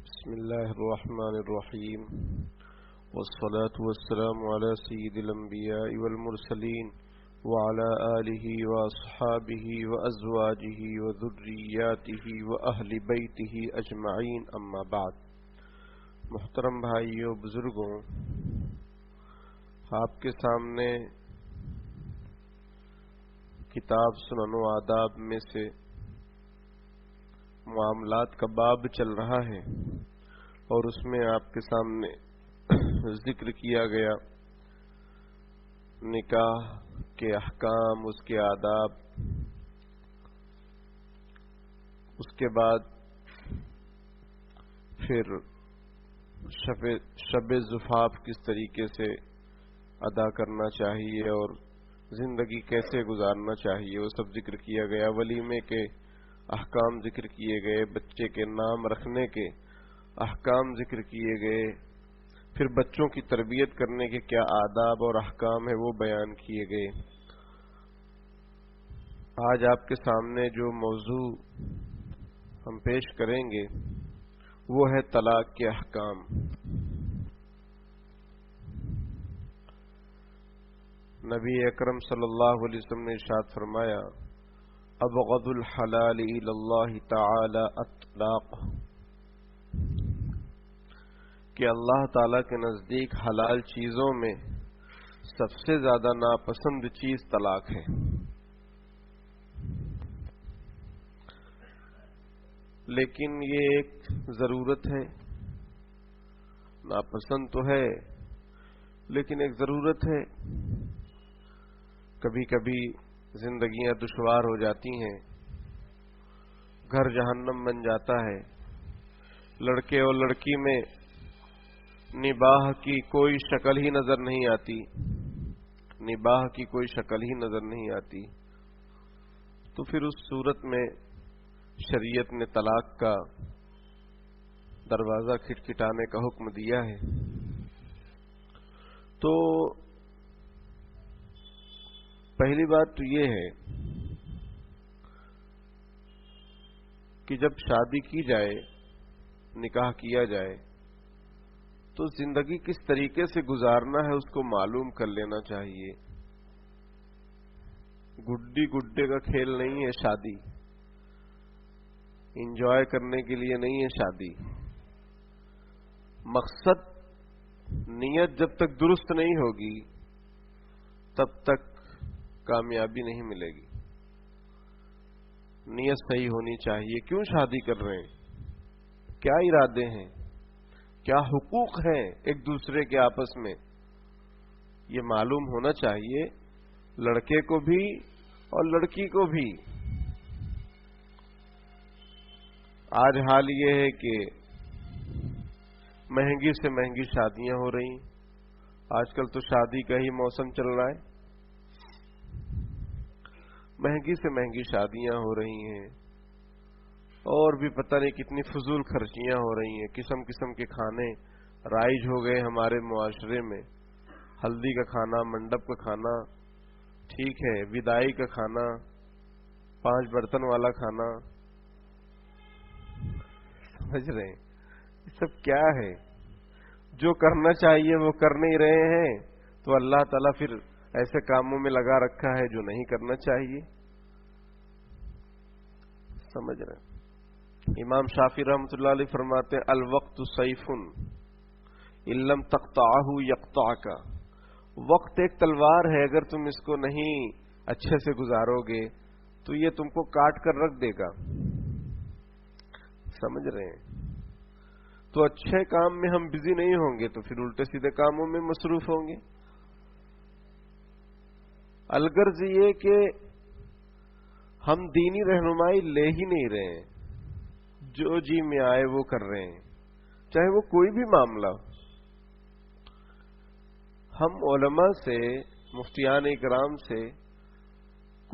بسم الله الرحمن الرحيم والصلاة والسلام على سيد الأنبياء والمرسلين وعلى آله وأصحابه وأزواجه وذرياته وأهل بيته أجمعين أما بعد. محترم بھائیوں بزرگوں، آپ کے سامنے کتاب سنن و آداب میں سے معاملات کا باب چل رہا ہے اور اس میں آپ کے سامنے ذکر کیا گیا نکاح کے احکام، اس کے آداب، اس کے بعد پھر شب زفاف کس طریقے سے ادا کرنا چاہیے اور زندگی کیسے گزارنا چاہیے وہ سب ذکر کیا گیا. ولیمے کے احکام ذکر کیے گئے، بچے کے نام رکھنے کے احکام ذکر کیے گئے، پھر بچوں کی تربیت کرنے کے کیا آداب اور احکام ہیں وہ بیان کیے گئے. آج آپ کے سامنے جو موضوع ہم پیش کریں گے وہ ہے طلاق کے احکام. نبی اکرم صلی اللہ علیہ وسلم نے ارشاد فرمایا: ابغض الحلال الی اللہ تعالی الطلاق، کہ اللہ تعالی کے نزدیک حلال چیزوں میں سب سے زیادہ ناپسند چیز طلاق ہے. لیکن یہ ایک ضرورت ہے، ناپسند تو ہے لیکن ایک ضرورت ہے. کبھی کبھی زندگیاں دشوار ہو جاتی ہیں، گھر جہنم بن جاتا ہے، لڑکے اور لڑکی میں نباہ کی کوئی شکل ہی نظر نہیں آتی، نباہ کی کوئی شکل ہی نظر نہیں آتی، تو پھر اس صورت میں شریعت نے طلاق کا دروازہ کھٹکھٹانے کا حکم دیا ہے. تو پہلی بات تو یہ ہے کہ جب شادی کی جائے، نکاح کیا جائے، تو زندگی کس طریقے سے گزارنا ہے اس کو معلوم کر لینا چاہیے. گڈی گڈے کا کھیل نہیں ہے شادی، انجوائے کرنے کے لیے نہیں ہے شادی. مقصد، نیت جب تک درست نہیں ہوگی تب تک کامیابی نہیں ملے گی. نیت صحیح ہونی چاہیے. کیوں شادی کر رہے ہیں، کیا ارادے ہیں، کیا حقوق ہیں ایک دوسرے کے آپس میں، یہ معلوم ہونا چاہیے لڑکے کو بھی اور لڑکی کو بھی. آج حال یہ ہے کہ مہنگی سے مہنگی شادیاں ہو رہی. آج کل تو شادی کا ہی موسم چل رہا ہے، مہنگی سے مہنگی شادیاں ہو رہی ہیں اور بھی پتہ نہیں کتنی فضول خرچیاں ہو رہی ہیں. قسم قسم کے کھانے رائج ہو گئے ہمارے معاشرے میں. ہلدی کا کھانا، منڈپ کا کھانا ٹھیک ہے، وداعی کا کھانا، 5 برتن والا کھانا، سمجھ رہے ہیں یہ سب کیا ہے؟ جو کرنا چاہیے وہ کر نہیں رہے ہیں تو اللہ تعالیٰ پھر ایسے کاموں میں لگا رکھا ہے جو نہیں کرنا چاہیے. سمجھ رہے ہیں؟ امام شافعی رحمۃ اللہ علیہ فرماتے ہیں: الوقت سیف ان لم تقطعہ یقطعک. وقت ایک تلوار ہے، اگر تم اس کو نہیں اچھے سے گزارو گے تو یہ تم کو کاٹ کر رکھ دے گا. سمجھ رہے ہیں؟ تو اچھے کام میں ہم بزی نہیں ہوں گے تو پھر الٹے سیدھے کاموں میں مصروف ہوں گے. الغرض یہ کہ ہم دینی رہنمائی لے ہی نہیں رہے ہیں، جو جی میں آئے وہ کر رہے ہیں، چاہے وہ کوئی بھی معاملہ ہو. ہم علماء سے، مفتیان اکرام سے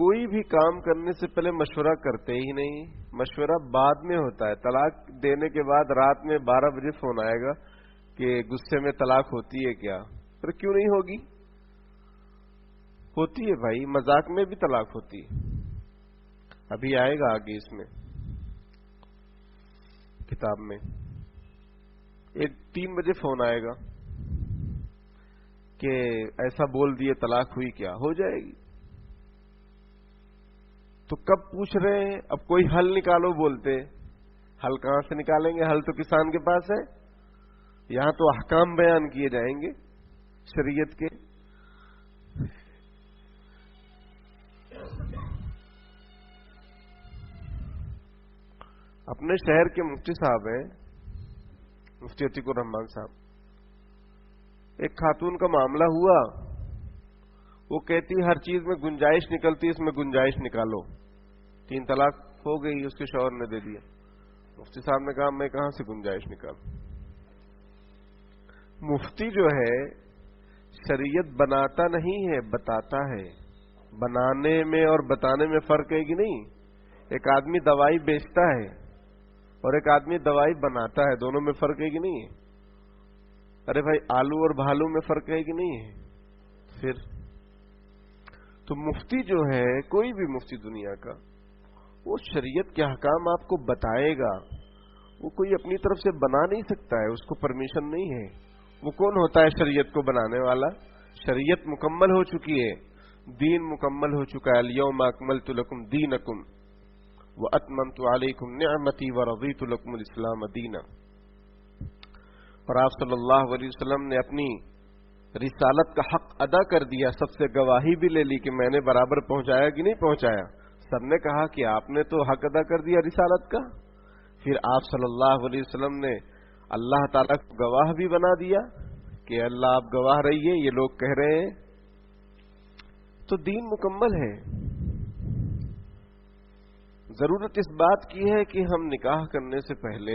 کوئی بھی کام کرنے سے پہلے مشورہ کرتے ہی نہیں. مشورہ بعد میں ہوتا ہے. طلاق دینے کے بعد رات میں 12 بجے فون آئے گا کہ غصے میں طلاق ہوتی ہے کیا؟ پھر کیوں نہیں ہوگی؟ ہوتی ہے بھائی، مذاق میں بھی طلاق ہوتی ہے. ابھی آئے گا آگے اس میں کتاب میں. 3 بجے فون آئے گا کہ ایسا بول دیے طلاق ہوئی کیا؟ ہو جائے گی. تو کب پوچھ رہے ہیں؟ اب کوئی حل نکالو بولتے. حل کہاں سے نکالیں گے؟ حل تو کسان کے پاس ہے. یہاں تو احکام بیان کیے جائیں گے شریعت کے. اپنے شہر کے مفتی صاحب ہیں، مفتی عتیق الرحمان صاحب. ایک خاتون کا معاملہ ہوا، وہ کہتی ہر چیز میں گنجائش نکلتی، اس میں گنجائش نکالو. 3 طلاق ہو گئی، اس کے شوہر نے دے دیا. مفتی صاحب نے کہا میں کہاں سے گنجائش نکالوں؟ مفتی جو ہے شریعت بناتا نہیں ہے، بتاتا ہے. بنانے میں اور بتانے میں فرق ہے کہ نہیں؟ ایک آدمی دوائی بیچتا ہے اور ایک آدمی دوائی بناتا ہے، دونوں میں فرق ہے کہ نہیں ہے؟ ارے بھائی آلو اور بھالو میں فرق ہے کہ نہیں ہے؟ پھر تو مفتی جو ہے، کوئی بھی مفتی دنیا کا، وہ شریعت کے احکام آپ کو بتائے گا. وہ کوئی اپنی طرف سے بنا نہیں سکتا ہے، اس کو پرمیشن نہیں ہے. وہ کون ہوتا ہے شریعت کو بنانے والا؟ شریعت مکمل ہو چکی ہے، دین مکمل ہو چکا ہے. الیوم اکملت لکم دینکم واتممت علیکم نعمتی ورضیت لکم الاسلام دینا. اور آپ صلی اللہ علیہ وسلم نے اپنی رسالت کا حق ادا کر دیا. سب سے گواہی بھی لے لی کہ میں نے برابر پہنچایا کہ نہیں پہنچایا. سب نے کہا کہ آپ نے تو حق ادا کر دیا رسالت کا. پھر آپ صلی اللہ علیہ وسلم نے اللہ تعالیٰ کو گواہ بھی بنا دیا کہ اللہ آپ گواہ رہیے، یہ لوگ کہہ رہے ہیں. تو دین مکمل ہے. ضرورت اس بات کی ہے کہ ہم نکاح کرنے سے پہلے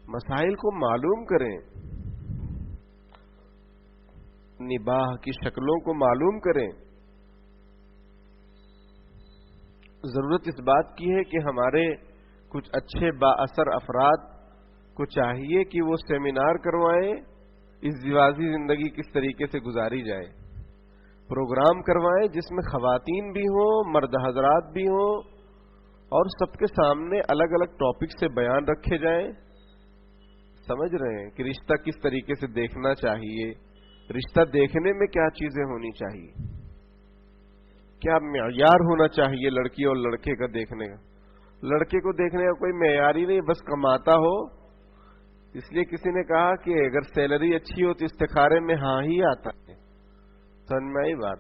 مسائل کو معلوم کریں، نباہ کی شکلوں کو معلوم کریں. ضرورت اس بات کی ہے کہ ہمارے کچھ اچھے با اثر افراد کو چاہیے کہ وہ سیمینار کروائیں، ازدواجی زندگی کس طریقے سے گزاری جائے. پروگرام کروائیں جس میں خواتین بھی ہوں، مرد حضرات بھی ہوں، اور سب کے سامنے الگ الگ ٹاپک سے بیان رکھے جائیں. سمجھ رہے ہیں کہ رشتہ کس طریقے سے دیکھنا چاہیے، رشتہ دیکھنے میں کیا چیزیں ہونی چاہیے، کیا معیار ہونا چاہیے لڑکی اور لڑکے کا دیکھنے کا. لڑکے کو دیکھنے کا کوئی معیار ہی نہیں، بس کماتا ہو. اس لیے کسی نے کہا کہ اگر سیلری اچھی ہو تو استخارے میں ہاں ہی آتا ہے. سمجھ میں آئی بات؟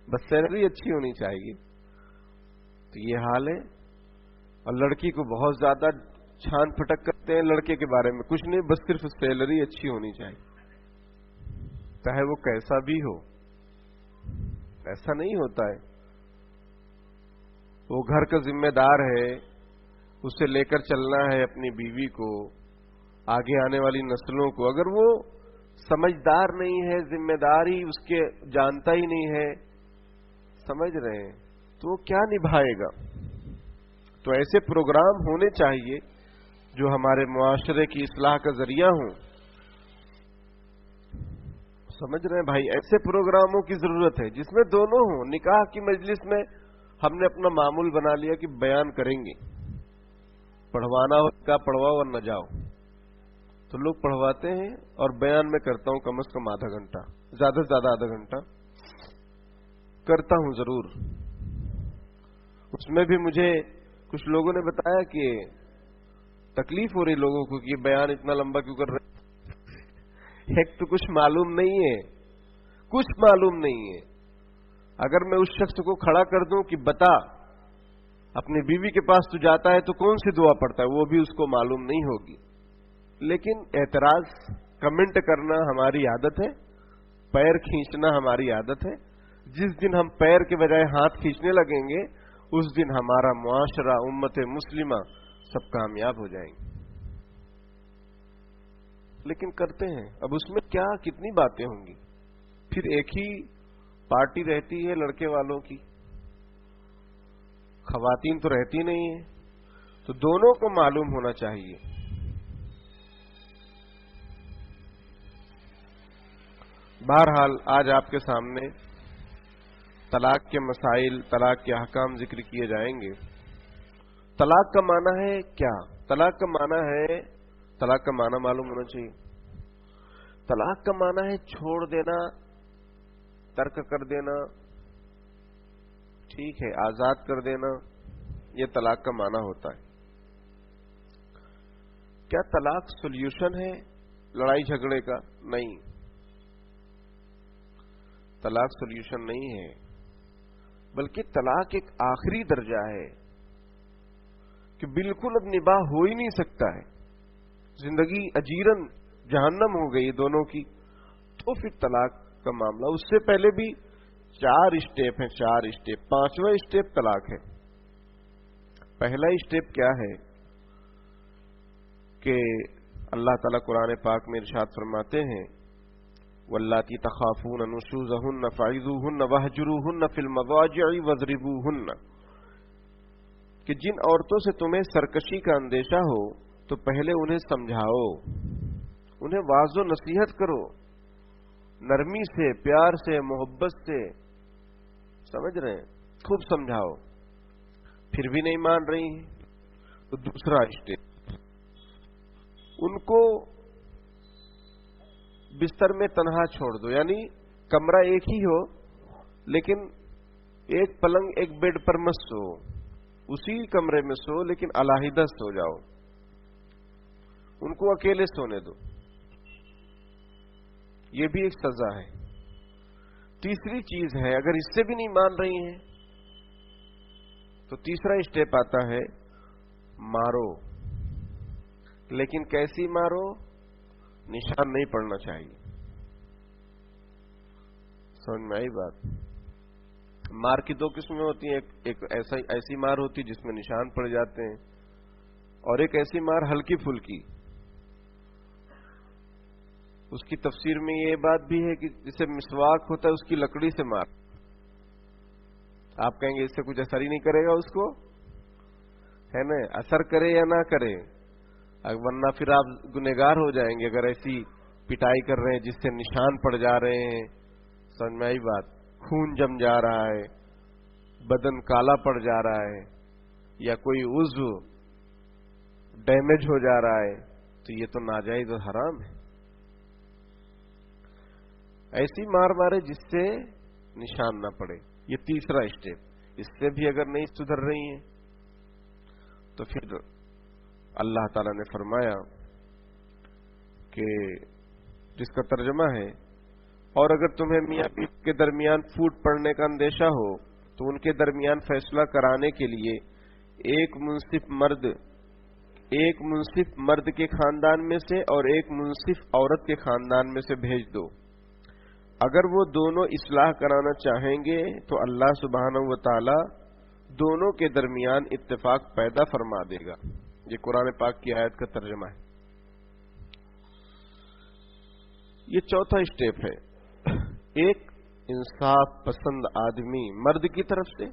بس سیلری اچھی ہونی چاہیے. تو یہ حال ہے. اور لڑکی کو بہت زیادہ چھان پھٹک کرتے ہیں لڑکے کے بارے میں. کچھ نہیں، بس صرف سیلری اچھی ہونی چاہیے، چاہے وہ کیسا بھی ہو. ایسا نہیں ہوتا ہے. وہ گھر کا ذمہ دار ہے، اسے لے کر چلنا ہے اپنی بیوی کو، آگے آنے والی نسلوں کو. اگر وہ سمجھدار نہیں ہے، ذمہ داری اس کے جانتا ہی نہیں ہے، سمجھ رہے ہیں، تو وہ کیا نبھائے گا؟ تو ایسے پروگرام ہونے چاہیے جو ہمارے معاشرے کی اصلاح کا ذریعہ ہوں. سمجھ رہے ہیں بھائی؟ ایسے پروگراموں کی ضرورت ہے جس میں دونوں ہوں. نکاح کی مجلس میں ہم نے اپنا معمول بنا لیا کہ بیان کریں گے، پڑھوانا ہو کیا پڑھواؤ اور نہ جاؤ. تو لوگ پڑھواتے ہیں اور بیان میں کرتا ہوں کم از کم آدھا گھنٹہ، زیادہ سے زیادہ آدھا گھنٹہ کرتا ہوں ضرور. اس میں بھی مجھے کچھ لوگوں نے بتایا کہ تکلیف ہو رہی لوگوں کو کہ بیان اتنا لمبا کیوں کر رہے. ایک تو کچھ معلوم نہیں ہے، کچھ معلوم نہیں ہے. اگر میں اس شخص کو کھڑا کر دوں کہ بتا اپنی بیوی کے پاس تو جاتا ہے تو کون سی دعا پڑھتا ہے، وہ بھی اس کو معلوم نہیں ہوگی. لیکن اعتراض، کمنٹ کرنا ہماری عادت ہے، پیر کھینچنا ہماری عادت ہے. جس دن ہم پیر کے بجائے ہاتھ کھینچنے لگیں گے اس دن ہمارا معاشرہ، امت مسلمہ سب کامیاب ہو جائیں گے. لیکن کرتے ہیں. اب اس میں کیا کتنی باتیں ہوں گی. پھر ایک ہی پارٹی رہتی ہے لڑکے والوں کی، خواتین تو رہتی نہیں ہیں، تو دونوں کو معلوم ہونا چاہیے۔ بہرحال آج آپ کے سامنے طلاق کے مسائل، طلاق کے احکام ذکر کیے جائیں گے۔ طلاق کا معنی ہے کیا؟ طلاق کا معنی ہے، طلاق کا معنی معلوم ہونا چاہیے۔ طلاق کا معنی ہے چھوڑ دینا، ترک کر دینا، ٹھیک ہے، آزاد کر دینا، یہ طلاق کا معنی ہوتا ہے۔ کیا طلاق سولوشن ہے لڑائی جھگڑے کا؟ نہیں، طلاق سولوشن نہیں ہے، بلکہ طلاق ایک آخری درجہ ہے کہ بالکل اب نباہ ہو ہی نہیں سکتا ہے، زندگی اجیرن جہنم ہو گئی دونوں کی، تو پھر طلاق کا معاملہ۔ اس سے پہلے بھی 4 اسٹیپ ہیں، 4 اسٹیپ، 5واں اسٹیپ طلاق ہے۔ پہلا اسٹیپ کیا ہے کہ اللہ تعالیٰ قرآن پاک میں ارشاد فرماتے ہیں واللاتی تخافون نشوزہن فعظوہن واہجروہن فی المضاجع واضربوہن، کہ جن عورتوں سے تمہیں سرکشی کا اندیشہ ہو تو پہلے انہیں سمجھاؤ، انہیں واضح و نصیحت کرو، نرمی سے، پیار سے، محبت سے، سمجھ رہے ہیں، خوب سمجھاؤ، پھر بھی نہیں مان رہی ہیں تو دوسرا اسٹیپ، ان کو بستر میں تنہا چھوڑ دو، یعنی کمرہ ایک ہی ہو لیکن ایک پلنگ ایک بیڈ پر مت سو، اسی کمرے میں سو لیکن علیحدہ سو جاؤ، ان کو اکیلے سونے دو، یہ بھی ایک سزا ہے۔ تیسری چیز ہے، اگر اس سے بھی نہیں مان رہی ہیں تو تیسرا اسٹیپ آتا ہے مارو، لیکن کیسی مارو؟ نشان نہیں پڑنا چاہیے۔ سمجھ میں آئی بات؟ مار کی 2 قسمیں ہوتی ہیں، ایک ایسی مار ہوتی جس میں نشان پڑ جاتے ہیں، اور ایک ایسی مار ہلکی پھلکی۔ اس کی تفسیر میں یہ بات بھی ہے کہ جسے مسواک ہوتا ہے اس کی لکڑی سے مار، آپ کہیں گے اس سے کچھ اثر ہی نہیں کرے گا اس کو، ہے نا؟ اثر کرے یا نہ کرے، ورنہ پھر آپ گنہگار ہو جائیں گے اگر ایسی پٹائی کر رہے ہیں جس سے نشان پڑ جا رہے ہیں۔ سمجھ میں آئی بات؟ خون جم جا رہا ہے، بدن کالا پڑ جا رہا ہے، یا کوئی عضو ڈیمیج ہو جا رہا ہے، تو یہ تو ناجائز اور حرام ہے۔ ایسی مار مارے جس سے نشان نہ پڑے، یہ تیسرا اسٹیپ۔ اس سے بھی اگر نہیں سدھر رہی ہیں تو پھر اللہ تعالی نے فرمایا کہ جس کا ترجمہ ہے، اور اگر تمہیں میاں بیوی کے درمیان پھوٹ پڑنے کا اندیشہ ہو تو ان کے درمیان فیصلہ کرانے کے لیے ایک منصف مرد کے خاندان میں سے اور ایک منصف عورت کے خاندان میں سے بھیج دو۔ اگر وہ دونوں اصلاح کرانا چاہیں گے تو اللہ سبحانہ و تعالی دونوں کے درمیان اتفاق پیدا فرما دے گا۔ یہ قرآن پاک کی آیت کا ترجمہ ہے۔ یہ چوتھا اسٹیپ ہے، ایک انصاف پسند آدمی مرد کی طرف سے،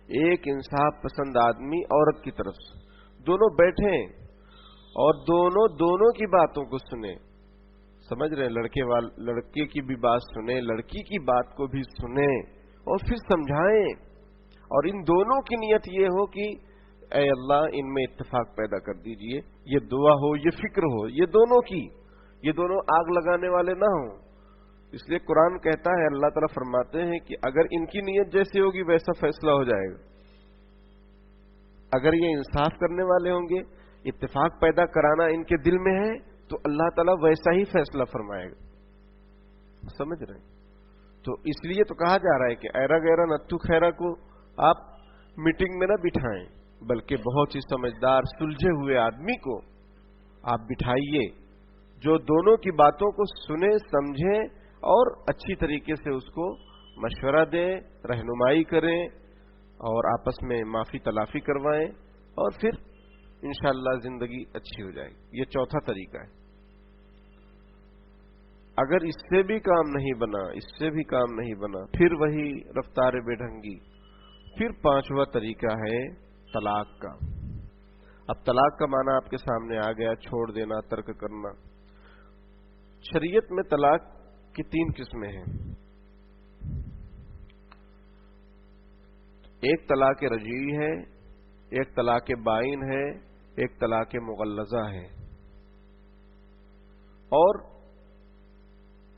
ایک انصاف پسند آدمی عورت کی طرف سے، دونوں بیٹھیں اور دونوں کی باتوں کو سنیں، سمجھ رہے ہیں؟ لڑکے کی بھی بات سنیں، لڑکی کی بات کو بھی سنیں اور پھر سمجھائیں، اور ان دونوں کی نیت یہ ہو کہ اے اللہ ان میں اتفاق پیدا کر دیجئے، یہ دعا ہو، یہ فکر ہو، یہ دونوں کی، یہ دونوں آگ لگانے والے نہ ہوں۔ اس لیے قرآن کہتا ہے، اللہ تعالیٰ فرماتے ہیں کہ اگر ان کی نیت جیسی ہوگی ویسا فیصلہ ہو جائے گا، اگر یہ انصاف کرنے والے ہوں گے، اتفاق پیدا کرانا ان کے دل میں ہے تو اللہ تعالیٰ ویسا ہی فیصلہ فرمائے گا۔ سمجھ رہے ہیں؟ تو اس لیے تو کہا جا رہا ہے کہ ایرا گیرا نتو خیرا کو آپ میٹنگ میں نہ بٹھائیں، بلکہ بہت ہی سمجھدار سلجھے ہوئے آدمی کو آپ بٹھائیے جو دونوں کی باتوں کو سنے، سمجھیں اور اچھی طریقے سے اس کو مشورہ دیں، رہنمائی کریں اور آپس میں معافی تلافی کروائیں، اور پھر انشاءاللہ زندگی اچھی ہو جائے گی۔ یہ چوتھا طریقہ ہے۔ اگر اس سے بھی کام نہیں بنا، پھر وہی رفتار بے ڈھنگی، پھر پانچواں طریقہ ہے طلاق کا. اب طلاق کا معنی آپ کے سامنے آ گیا، چھوڑ دینا، ترک کرنا. شریعت میں طلاق کی 3 قسمیں ہیں. ایک طلاق رجعی ہے، ایک طلاق بائن ہے، ایک طلاق مغلظہ ہے. اور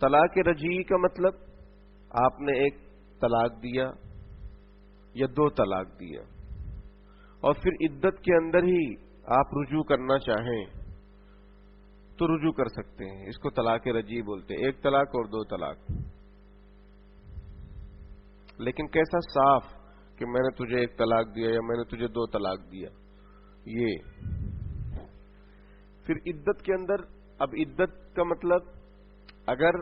طلاق رجعی کا مطلب آپ نے ایک طلاق دیا یا 2 طلاق دیا اور پھر عدت کے اندر ہی آپ رجوع کرنا چاہیں تو رجوع کر سکتے ہیں. اس کو طلاق رجعی بولتے ہیں، 1 طلاق اور 2 طلاق. لیکن کیسا صاف کہ میں نے تجھے 1 طلاق دیا یا میں نے تجھے 2 طلاق دیا. یہ پھر عدت کے اندر، اب عدت کا مطلب اگر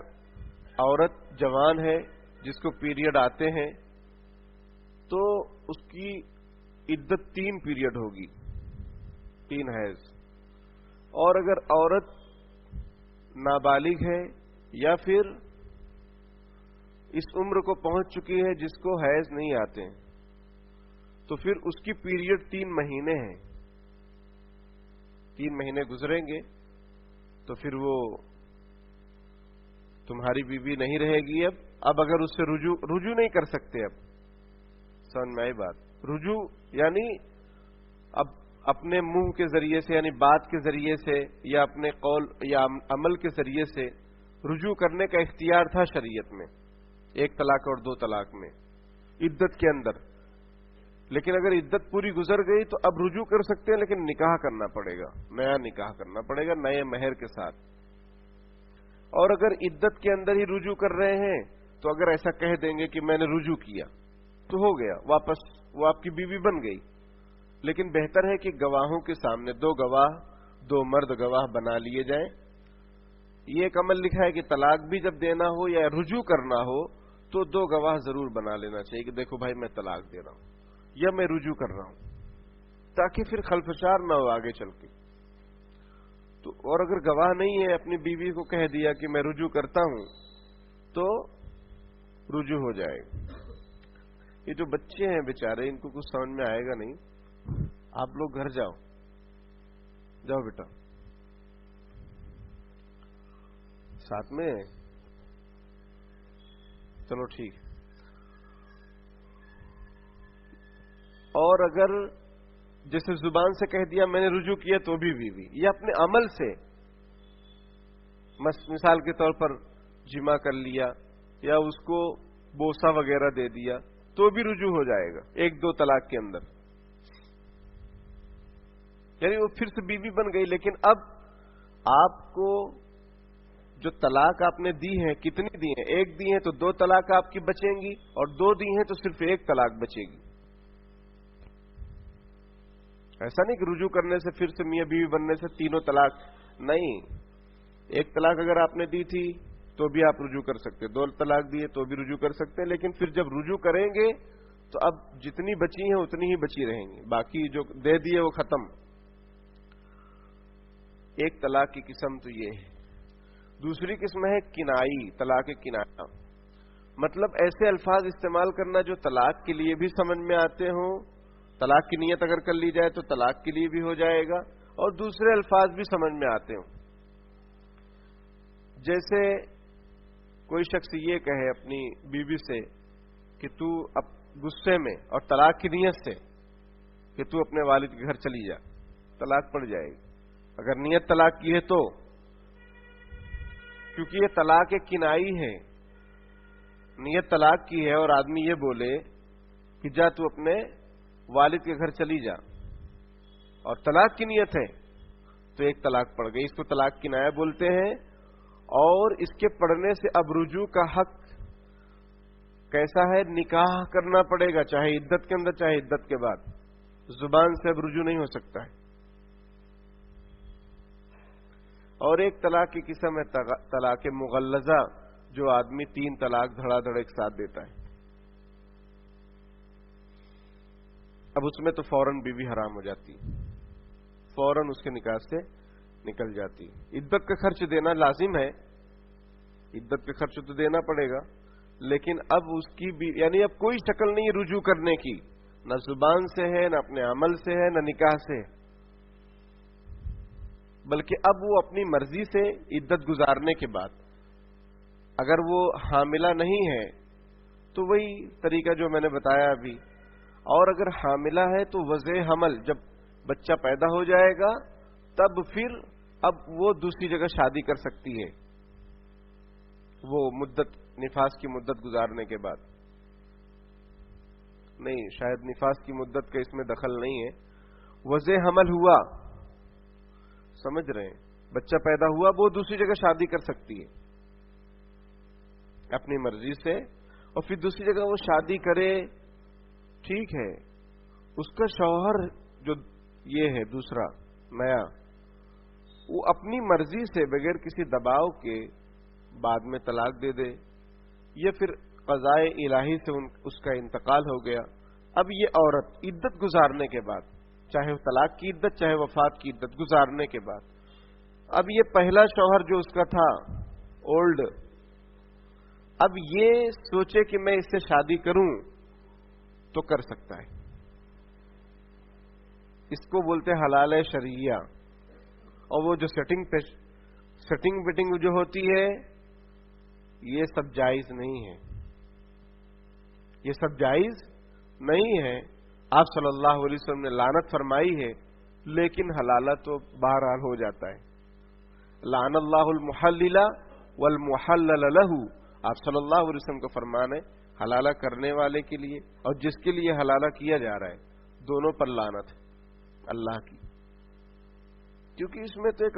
عورت جوان ہے جس کو پیریڈ آتے ہیں تو اس کی عدت 3 پیریڈ ہوگی، 3 حیض. اور اگر عورت نابالغ ہے یا پھر اس عمر کو پہنچ چکی ہے جس کو حیض نہیں آتے ہیں تو پھر اس کی پیریڈ 3 مہینے ہیں. 3 مہینے گزریں گے تو پھر وہ تمہاری بیوی نہیں رہے گی. اب اگر اس سے رجوع نہیں کر سکتے. اب سمجھ میں آئی بات؟ رجوع یعنی اب اپنے منہ کے ذریعے سے، یعنی بات کے ذریعے سے یا اپنے قول یا عمل کے ذریعے سے رجوع کرنے کا اختیار تھا شریعت میں 1 طلاق اور 2 طلاق میں عدت کے اندر. لیکن اگر عدت پوری گزر گئی تو اب رجوع کر سکتے ہیں، لیکن نکاح کرنا پڑے گا، نیا نکاح کرنا پڑے گا نئے مہر کے ساتھ. اور اگر عدت کے اندر ہی رجوع کر رہے ہیں تو اگر ایسا کہہ دیں گے کہ میں نے رجوع کیا تو ہو گیا، واپس وہ آپ کی بیوی بن گئی. لیکن بہتر ہے کہ گواہوں کے سامنے 2 گواہ، 2 مرد گواہ بنا لیے جائیں. یہ ایک عمل لکھا ہے کہ طلاق بھی جب دینا ہو یا رجوع کرنا ہو تو 2 گواہ ضرور بنا لینا چاہیے کہ دیکھو بھائی میں طلاق دے رہا ہوں یا میں رجوع کر رہا ہوں، تاکہ پھر خلفشار نہ ہو آگے چل کے. تو اور اگر گواہ نہیں ہے، اپنی بیوی کو کہہ دیا کہ میں رجوع کرتا ہوں تو رجوع ہو جائے گا. یہ جو بچے ہیں بیچارے، ان کو کچھ سمجھ میں آئے گا نہیں. آپ لوگ گھر جاؤ بیٹا، ساتھ میں چلو ٹھیک. اور اگر جیسے زبان سے کہہ دیا میں نے رجوع کیا تو بھی بیوی، یا اپنے عمل سے مثال کے طور پر جمع کر لیا یا اس کو بوسہ وغیرہ دے دیا تو بھی رجوع ہو جائے گا 1-2 طلاق کے اندر. یعنی وہ پھر سے بیوی بن گئی. لیکن اب آپ کو جو طلاق آپ نے دی ہے، کتنی دی ہیں؟ 1 دی ہیں تو 2 طلاق آپ کی بچیں گی، اور 2 دی ہیں تو صرف 1 طلاق بچے گی. ایسا نہیں کہ رجوع کرنے سے پھر سے میاں بیوی بننے سے 3 طلاق نہیں. 1 طلاق اگر آپ نے دی تھی تو بھی آپ رجوع کر سکتے، 2 طلاق دیے تو بھی رجوع کر سکتے. لیکن پھر جب رجوع کریں گے تو اب جتنی بچی ہیں اتنی ہی بچی رہیں گی، باقی جو دے دیے وہ ختم. 1 طلاق کی قسم تو یہ ہے. دوسری قسم ہے کنائی، طلاق کنایا. مطلب ایسے الفاظ استعمال کرنا جو طلاق کے لیے بھی سمجھ میں آتے ہوں. طلاق کی نیت اگر کر لی جائے تو طلاق کے لیے بھی ہو جائے گا، اور دوسرے الفاظ بھی سمجھ میں آتے ہوں. جیسے کوئی شخص یہ کہے اپنی بیوی سے کہ تو اب غصے میں اور طلاق کی نیت سے کہ تو اپنے والد کے گھر چلی جا، طلاق پڑ جائے گی اگر نیت طلاق کی ہے تو. کیونکہ یہ طلاق ایک کنائی ہے، نیت طلاق کی ہے اور آدمی یہ بولے کہ جا تو اپنے والد کے گھر چلی جا اور طلاق کی نیت ہے تو 1 طلاق پڑ گئی. اس کو طلاق کنایا بولتے ہیں. اور اس کے پڑھنے سے اب رجوع کا حق کیسا ہے؟ نکاح کرنا پڑے گا، چاہے عدت کے اندر چاہے عدت کے بعد. زبان سے اب رجوع نہیں ہو سکتا ہے. اور ایک طلاق کی قسم ہے طلاق مغلظہ، جو آدمی 3 طلاق دھڑا دھڑ ایک ساتھ دیتا ہے. اب اس میں تو فوراً بیوی حرام ہو جاتی، فوراً اس کے نکاح سے نکل جاتی. عدت کا خرچ دینا لازم ہے، عدت کا خرچ تو دینا پڑے گا، لیکن اب اس کی بھی یعنی اب کوئی شکل نہیں رجوع کرنے کی. نہ زبان سے ہے، نہ اپنے عمل سے ہے، نہ نکاح سے، بلکہ اب وہ اپنی مرضی سے عدت گزارنے کے بعد، اگر وہ حاملہ نہیں ہے تو وہی طریقہ جو میں نے بتایا ابھی، اور اگر حاملہ ہے تو وضع حمل، جب بچہ پیدا ہو جائے گا تب پھر اب وہ دوسری جگہ شادی کر سکتی ہے، وہ مدت، نفاس کی مدت گزارنے کے بعد۔ نہیں، شاید نفاس کی مدت کا اس میں دخل نہیں ہے، وضع حمل ہوا، سمجھ رہے ہیں، بچہ پیدا ہوا، وہ دوسری جگہ شادی کر سکتی ہے اپنی مرضی سے، اور پھر دوسری جگہ وہ شادی کرے، ٹھیک ہے، اس کا شوہر جو یہ ہے دوسرا نیا، وہ اپنی مرضی سے بغیر کسی دباؤ کے بعد میں طلاق دے دے، یا پھر قضائے الہی سے اس کا انتقال ہو گیا، اب یہ عورت عدت گزارنے کے بعد، چاہے طلاق کی عدت چاہے وفات کی عدت گزارنے کے بعد، اب یہ پہلا شوہر جو اس کا تھا اولڈ، اب یہ سوچے کہ میں اس سے شادی کروں تو کر سکتا ہے، اس کو بولتے حلال شرعیہ، اور وہ جو سیٹنگ ویٹنگ جو ہوتی ہے یہ سب جائز نہیں ہے، یہ سب جائز نہیں ہے، آپ صلی اللہ علیہ وسلم نے لعنت فرمائی ہے، لیکن حلالہ تو بہرحال ہو جاتا ہے۔ لعن اللہ المحلل والمحلل له، آپ صلی اللہ علیہ وسلم کا فرمان ہے حلالہ کرنے والے کے لیے اور جس کے لیے حلالہ کیا جا رہا ہے، دونوں پر لعنت ہے اللہ کی، کیونکہ اس میں تو ایک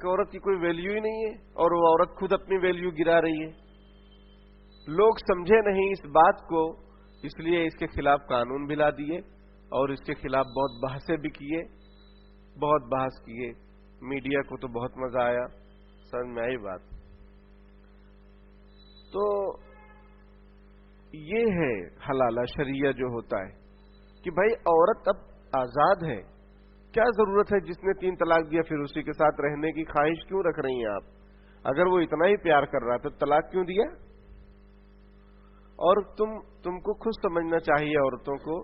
عورت کی کوئی ویلیو ہی نہیں ہے، اور وہ عورت خود اپنی ویلیو گرا رہی ہے، لوگ سمجھے نہیں اس بات کو، اس لیے اس کے خلاف قانون بھی لا دیے اور اس کے خلاف بہت بحثیں بھی کیے، بہت بحث کیے، میڈیا کو تو بہت مزہ آیا، سمجھ میں آئی بات۔ تو یہ ہے حلالہ شریعہ جو ہوتا ہے کہ بھائی عورت اب آزاد ہے، کیا ضرورت ہے جس نے 3 طلاق دیا پھر اسی کے ساتھ رہنے کی خواہش کیوں رکھ رہی ہیں آپ؟ اگر وہ اتنا ہی پیار کر رہا تو طلاق کیوں دیا؟ اور تم کو خود سمجھنا چاہیے عورتوں کو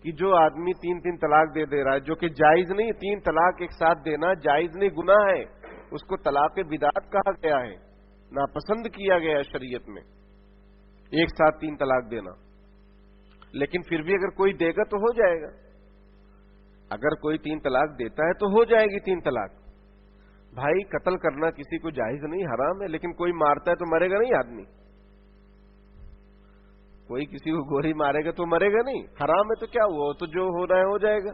کہ جو آدمی 3 طلاق دے رہا ہے، جو کہ جائز نہیں، 3 طلاق ایک ساتھ دینا جائز نہیں، گناہ ہے، اس کو طلاق بدعت کہا گیا ہے، ناپسند کیا گیا ہے شریعت میں ایک ساتھ 3 طلاق دینا، لیکن پھر بھی اگر کوئی دے گا تو ہو جائے گا، اگر کوئی 3 طلاق دیتا ہے تو ہو جائے گی 3 طلاق۔ بھائی قتل کرنا کسی کو جائز نہیں، حرام ہے، لیکن کوئی مارتا ہے تو مرے گا نہیں آدمی، کوئی کسی کو گولی مارے گا تو مرے گا نہیں، حرام ہے تو کیا ہوا، تو جو ہونا ہے ہو جائے گا،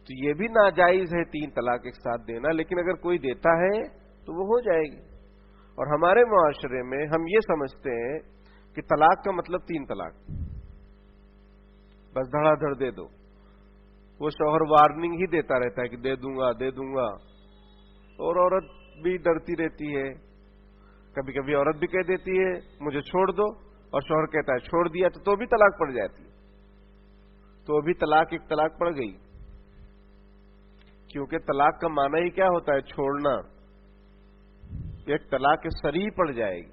تو یہ بھی ناجائز ہے 3 طلاق ایک ساتھ دینا، لیکن اگر کوئی دیتا ہے تو وہ ہو جائے گی۔ اور ہمارے معاشرے میں ہم یہ سمجھتے ہیں کہ طلاق کا مطلب 3 طلاق، بس دھڑا دھڑ دے دو، وہ شوہر وارننگ ہی دیتا رہتا ہے کہ دے دوں گا، اور عورت بھی ڈرتی رہتی ہے، کبھی کبھی عورت بھی کہہ دیتی ہے مجھے چھوڑ دو، اور شوہر کہتا ہے چھوڑ دیا تو بھی طلاق پڑ جاتی ہے، تو بھی طلاق ایک طلاق پڑ گئی، کیونکہ طلاق کا معنی ہی کیا ہوتا ہے؟ چھوڑنا، ایک طلاق صریح پڑ جائے گی،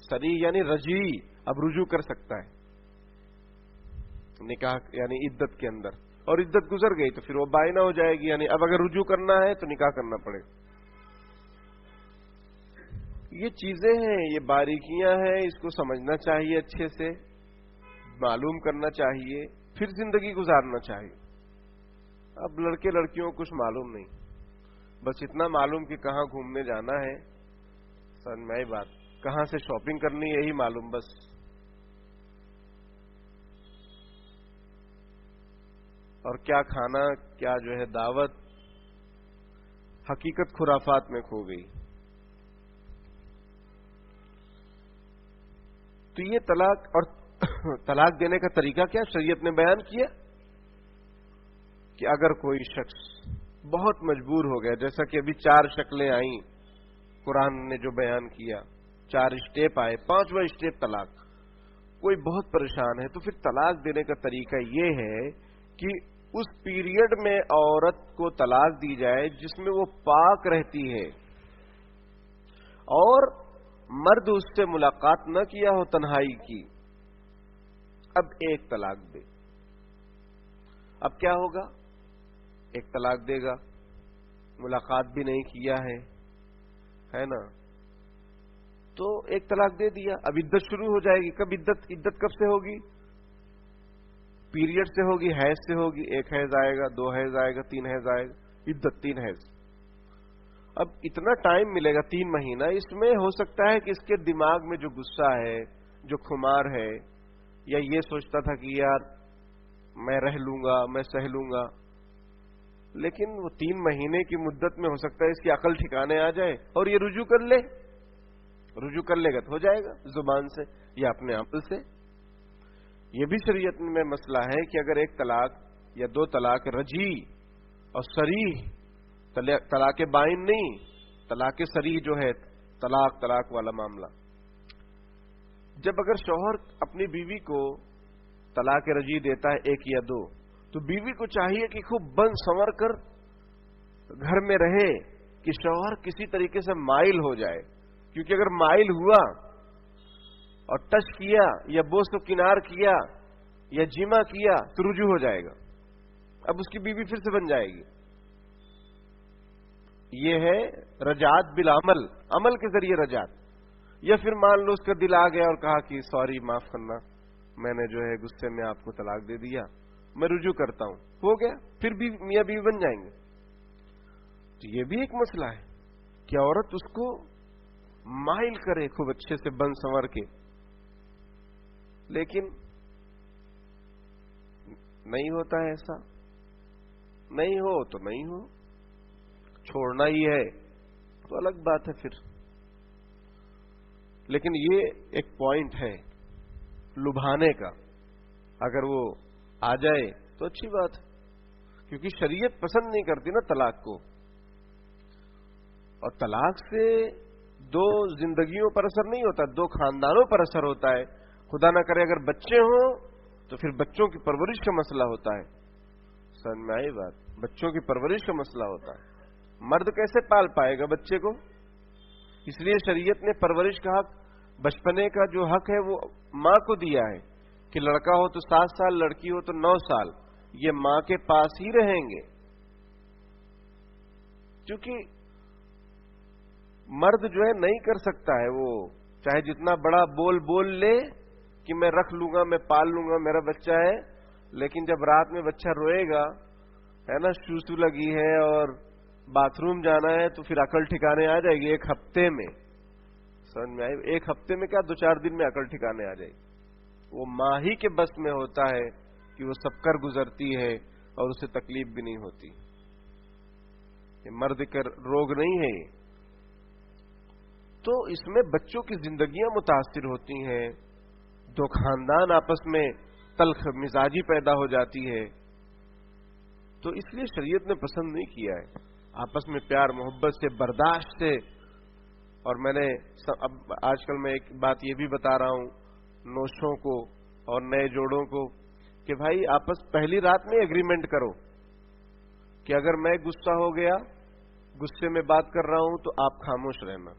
صریح یعنی رجعی، اب رجوع کر سکتا ہے نکاح یعنی عدت کے اندر، اور عدت گزر گئی تو پھر وہ بائنہ ہو جائے گی، یعنی اب اگر رجوع کرنا ہے تو نکاح کرنا پڑے گا۔ یہ چیزیں ہیں، یہ باریکیاں ہیں، اس کو سمجھنا چاہیے، اچھے سے معلوم کرنا چاہیے، پھر زندگی گزارنا چاہیے۔ اب لڑکے لڑکیوں کو کچھ معلوم نہیں، بس اتنا معلوم کہ کہاں گھومنے جانا ہے، سمجھ میں آئی بات، کہاں سے شاپنگ کرنی یہی معلوم بس، اور کیا کھانا، کیا جو ہے دعوت، حقیقت خرافات میں کھو گئی۔ تو یہ طلاق، اور طلاق دینے کا طریقہ کیا شریعت نے بیان کیا کہ اگر کوئی شخص بہت مجبور ہو گیا، جیسا کہ ابھی 4 شکلیں آئیں قرآن نے جو بیان کیا، 4 اسٹیپ آئے، 5واں اسٹیپ طلاق، کوئی بہت پریشان ہے تو پھر طلاق دینے کا طریقہ یہ ہے کہ اس پیریڈ میں عورت کو طلاق دی جائے جس میں وہ پاک رہتی ہے اور مرد اس سے ملاقات نہ کیا ہو تنہائی کی، اب ایک طلاق دے. اب کیا ہوگا؟ ایک طلاق دے گا، ملاقات بھی نہیں کیا ہے نا، تو ایک طلاق دے دیا. اب عدت شروع ہو جائے گی. کب عدت کب سے ہوگی؟ پیریڈ سے ہوگی، حیض سے ہوگی. 1 حیض آئے گا، 2 حیض آئے گا، 3 حیض آئے گا. عدت 3 حیض. اب اتنا ٹائم ملے گا 3 مہینہ. اس میں ہو سکتا ہے کہ اس کے دماغ میں جو غصہ ہے، جو خمار ہے، یا یہ سوچتا تھا کہ یار میں رہ لوں گا، میں سہ لوں گا، لیکن وہ 3 مہینے کی مدت میں ہو سکتا ہے اس کی عقل ٹھکانے آ جائے اور یہ رجوع کر لے. رجوع کر لے گا تو ہو جائے گا زبان سے یا اپنے عمل سے. یہ بھی شریعت میں مسئلہ ہے کہ اگر ایک طلاق یا 2 طلاق رجی اور صریح، طلاق بائن نہیں، طلاق صریح جو ہے طلاق والا معاملہ، جب اگر شوہر اپنی بیوی کو طلاق رجی دیتا ہے 1 یا 2، تو بیوی کو چاہیے کہ خوب بن سنور کر گھر میں رہے کہ شوہر کسی طریقے سے مائل ہو جائے. کیونکہ اگر مائل ہوا اور ٹچ کیا یا بوس و کنار کیا یا جمع کیا تو رجوع ہو جائے گا. اب اس کی بیوی پھر سے بن جائے گی. یہ ہے رجعت بالعمل، عمل کے ذریعے رجعت. یا پھر مان لو اس کا دل آ گیا اور کہا کہ سوری، معاف کرنا، میں نے جو ہے غصے میں آپ کو طلاق دے دیا، میں رجوع کرتا ہوں، ہو گیا، پھر بھی میاں بیوی بن جائیں گے. تو یہ بھی ایک مسئلہ ہے کہ عورت اس کو مائل کرے خوب اچھے سے بن سنور کے، لیکن نہیں ہوتا ہے ایسا. نہیں ہو تو نہیں ہو، چھوڑنا ہی ہے تو الگ بات ہے پھر. لیکن یہ ایک پوائنٹ ہے لبھانے کا، اگر وہ آ جائے تو اچھی بات ہے، کیونکہ شریعت پسند نہیں کرتی نا طلاق کو. اور طلاق سے 2 زندگیوں پر اثر نہیں ہوتا، 2 خاندانوں پر اثر ہوتا ہے. خدا نہ کرے اگر بچے ہوں تو پھر بچوں کی پرورش کا مسئلہ ہوتا ہے. سمجھ میں آئی بات؟ بچوں کی پرورش کا مسئلہ ہوتا ہے. مرد کیسے پال پائے گا بچے کو؟ اس لیے شریعت نے پرورش کا حق، بچپنے کا جو حق ہے وہ ماں کو دیا ہے کہ لڑکا ہو تو 7 سال، لڑکی ہو تو 9 سال یہ ماں کے پاس ہی رہیں گے. کیونکہ مرد جو ہے نہیں کر سکتا ہے، وہ چاہے جتنا بڑا بول لے کہ میں رکھ لوں گا، میں پال لوں گا، میرا بچہ ہے، لیکن جب رات میں بچہ روئے گا، ہے نا، سوسو لگی ہے اور باتھ روم جانا ہے، تو پھر عقل ٹھکانے آ جائے گی 1 ہفتے میں. سمجھ میں آئی؟ 1 ہفتے میں کیا 2-4 دن میں عقل ٹھکانے آ جائے گی. وہ ماں ہی کے بس میں ہوتا ہے کہ وہ سب کر گزرتی ہے اور اسے تکلیف بھی نہیں ہوتی. یہ مرد کا روگ نہیں ہے. تو اس میں بچوں کی زندگیاں متاثر ہوتی ہیں، 2 خاندان آپس میں تلخ مزاجی پیدا ہو جاتی ہے. تو اس لیے شریعت نے پسند نہیں کیا ہے. آپس میں پیار محبت سے، برداشت سے. اور میں نے اب آج کل میں ایک بات یہ بھی بتا رہا ہوں نوشوں کو اور نئے جوڑوں کو کہ بھائی آپس پہلی رات میں ایگریمنٹ کرو کہ اگر میں غصہ ہو گیا، غصے میں بات کر رہا ہوں تو آپ خاموش رہنا،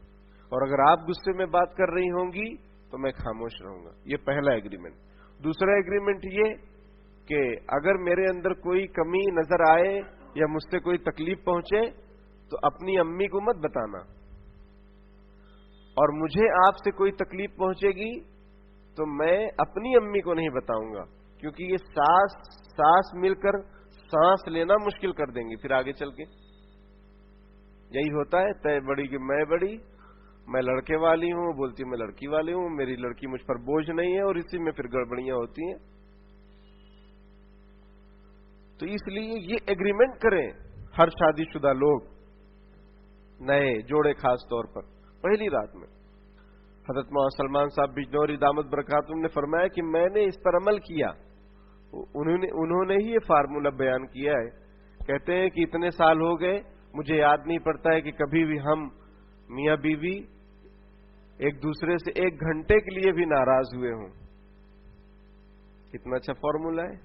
اور اگر آپ غصے میں بات کر رہی ہوں گی تو میں خاموش رہوں گا. یہ پہلا ایگریمنٹ. دوسرا ایگریمنٹ یہ کہ اگر میرے اندر کوئی کمی نظر آئے یا مجھ سے کوئی تکلیف پہنچے تو اپنی امی کو مت بتانا، اور مجھے آپ سے کوئی تکلیف پہنچے گی تو میں اپنی امی کو نہیں بتاؤں گا، کیونکہ یہ سانس مل کر سانس لینا مشکل کر دیں گی پھر آگے چل کے. یہی ہوتا ہے تے بڑی کہ میں بڑی، میں لڑکے والی ہوں، بولتی میں لڑکی والی ہوں، میری لڑکی مجھ پر بوجھ نہیں ہے، اور اسی میں پھر گڑبڑیاں ہوتی ہیں. تو اس لیے یہ ایگریمنٹ کریں ہر شادی شدہ لوگ، نئے جوڑے خاص طور پر پہلی رات میں. حضرت مولانا سلمان صاحب بجنوری دامت برکاتہم نے فرمایا کہ میں نے اس پر عمل کیا. انہوں نے ہی یہ فارمولہ بیان کیا ہے. کہتے ہیں کہ اتنے سال ہو گئے، مجھے یاد نہیں پڑتا ہے کہ کبھی بھی ہم میاں بیوی ایک دوسرے سے 1 گھنٹے کے لیے بھی ناراض ہوئے ہوں. کتنا اچھا فارمولہ ہے.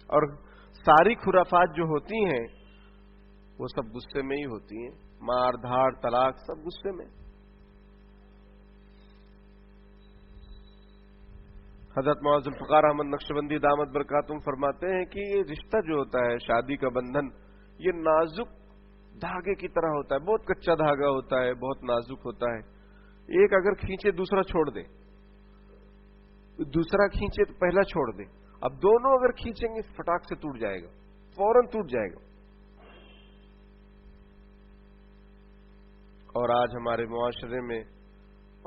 اور ساری خرافات جو ہوتی ہیں وہ سب غصے میں ہی ہوتی ہیں، مار دھاڑ طلاق سب غصے میں. حضرت معاذ الفقار احمد نقشبندی دامت برکاتہم فرماتے ہیں کہ یہ رشتہ جو ہوتا ہے شادی کا بندھن یہ نازک دھاگے کی طرح ہوتا ہے، بہت کچا دھاگا ہوتا ہے، بہت نازک ہوتا ہے. ایک اگر کھینچے دوسرا چھوڑ دے، دوسرا کھینچے تو پہلا چھوڑ دے، اب دونوں اگر کھینچیں گے فٹاک سے ٹوٹ جائے گا، فوراً ٹوٹ جائے گا. اور آج ہمارے معاشرے میں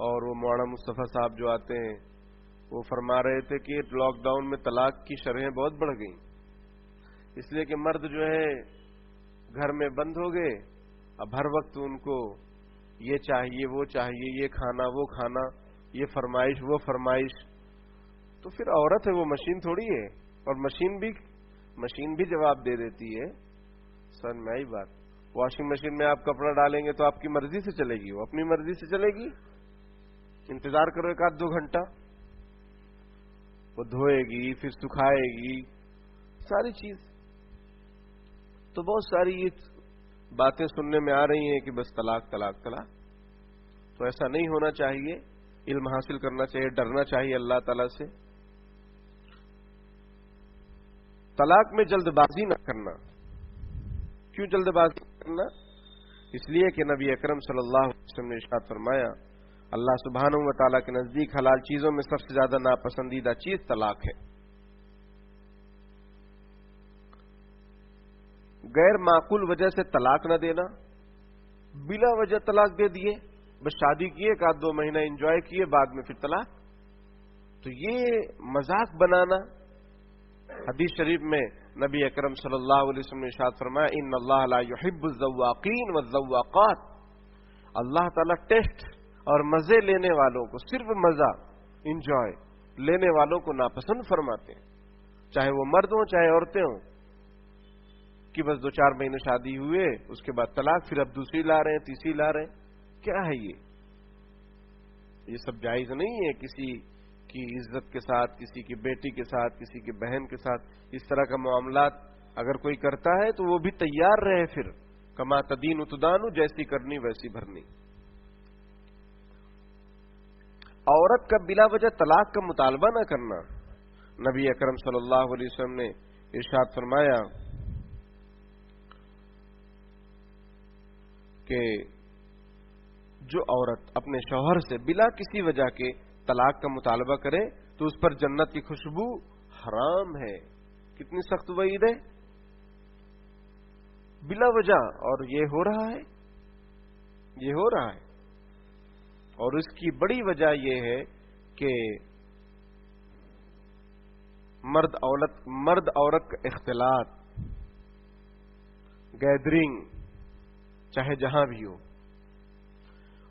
اور وہ مولانا مصطفیٰ صاحب جو آتے ہیں وہ فرما رہے تھے کہ لاک ڈاؤن میں طلاق کی شرحیں بہت بڑھ گئیں، اس لیے کہ مرد جو ہے گھر میں بند ہو گئے، اب ہر وقت ان کو یہ چاہیے وہ چاہیے، یہ کھانا وہ کھانا، یہ فرمائش وہ فرمائش. تو پھر عورت ہے وہ مشین تھوڑی ہے، اور مشین بھی جواب دے دیتی ہے. سمجھ میں آئی بات؟ واشنگ مشین میں آپ کپڑا ڈالیں گے تو آپ کی مرضی سے چلے گی، وہ اپنی مرضی سے چلے گی. انتظار کرو ایک آدھ 2 گھنٹہ، وہ دھوئے گی پھر سکھائے گی ساری چیز. تو بہت ساری یہ باتیں سننے میں آ رہی ہیں کہ بس طلاق طلاق طلاق. تو ایسا نہیں ہونا چاہیے، علم حاصل کرنا چاہیے، ڈرنا چاہیے اللہ تعالی سے. طلاق میں جلد بازی نہ کرنا. کیوں جلد بازی کرنا؟ اس لیے کہ نبی اکرم صلی اللہ علیہ وسلم نے ارشاد فرمایا اللہ سبحانہ و تعالیٰ کے نزدیک حلال چیزوں میں سب سے زیادہ ناپسندیدہ چیز طلاق ہے. غیر معقول وجہ سے طلاق نہ دینا، بلا وجہ طلاق دے دیے، بس شادی کیے ایک آدھ 2 مہینہ انجوائے کیے بعد میں پھر طلاق. تو یہ مذاق بنانا. حدیث شریف میں نبی اکرم صلی اللہ علیہ وسلم نے ارشاد فرمایا ان اللہ لا يحب الذواقین والذواقات. اللہ تعالیٰ ٹیسٹ اور مزے لینے والوں کو، صرف مزہ انجوائے لینے والوں کو ناپسند فرماتے ہیں، چاہے وہ مرد ہوں چاہے عورتیں ہوں. کہ بس 2-4 مہینے شادی ہوئے اس کے بعد طلاق، پھر اب دوسری لا رہے ہیں تیسری لا رہے ہیں. کیا ہے یہ سب جائز نہیں ہے. کسی کی عزت کے ساتھ، کسی کی بیٹی کے ساتھ، کسی کی بہن کے ساتھ اس طرح کا معاملات اگر کوئی کرتا ہے تو وہ بھی تیار رہے، پھر کما تدین تدان، جیسی کرنی ویسی بھرنی. عورت کا بلا وجہ طلاق کا مطالبہ نہ کرنا. نبی اکرم صلی اللہ علیہ وسلم نے ارشاد فرمایا کہ جو عورت اپنے شوہر سے بلا کسی وجہ کے طلاق کا مطالبہ کرے تو اس پر جنت کی خوشبو حرام ہے. کتنی سخت وعید ہے بلا وجہ. اور یہ ہو رہا ہے. اور اس کی بڑی وجہ یہ ہے کہ مرد عورت کا اختلاط، گیدرنگ، چاہے جہاں بھی ہو.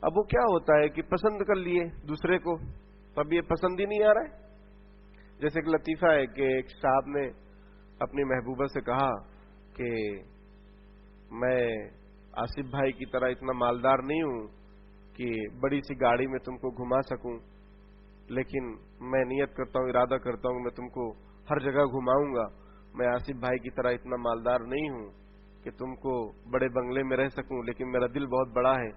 اب وہ کیا ہوتا ہے کہ پسند کر لیے دوسرے کو، تب یہ پسند ہی نہیں آ رہا ہے. جیسے ایک لطیفہ ہے کہ ایک صاحب نے اپنی محبوبہ سے کہا کہ میں آصف بھائی کی طرح اتنا مالدار نہیں ہوں کہ بڑی سی گاڑی میں تم کو گھما سکوں، لیکن میں نیت کرتا ہوں، ارادہ کرتا ہوں میں تم کو ہر جگہ گھماؤں گا. میں آصف بھائی کی طرح اتنا مالدار نہیں ہوں کہ تم کو بڑے بنگلے میں رہ سکوں، لیکن میرا دل بہت بڑا ہے.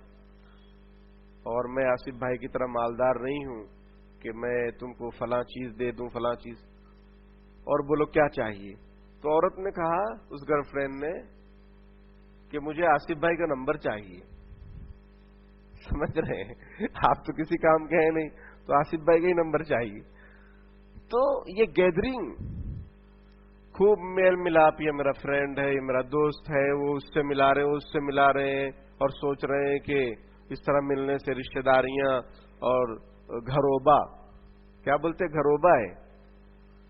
اور میں آصف بھائی کی طرح مالدار نہیں ہوں کہ میں تم کو فلاں چیز دے دوں، فلاں چیز. اور بولو کیا چاہیے؟ تو عورت نے کہا، اس گرل فرینڈ نے، کہ مجھے آصف بھائی کا نمبر چاہیے. سمجھ رہے ہیں آپ تو کسی کام کے ہیں نہیں، تو آصف بھائی کا ہی نمبر چاہیے. تو یہ گیدرنگ، خوب میل ملاپ، یہ میرا فرینڈ ہے، یہ میرا دوست ہے، وہ اس سے ملا رہے ہیں، اس سے ملا رہے ہیں، اور سوچ رہے ہیں کہ اس طرح ملنے سے رشتہ داریاں اور گھروبا. کیا بولتے گھروبا ہے؟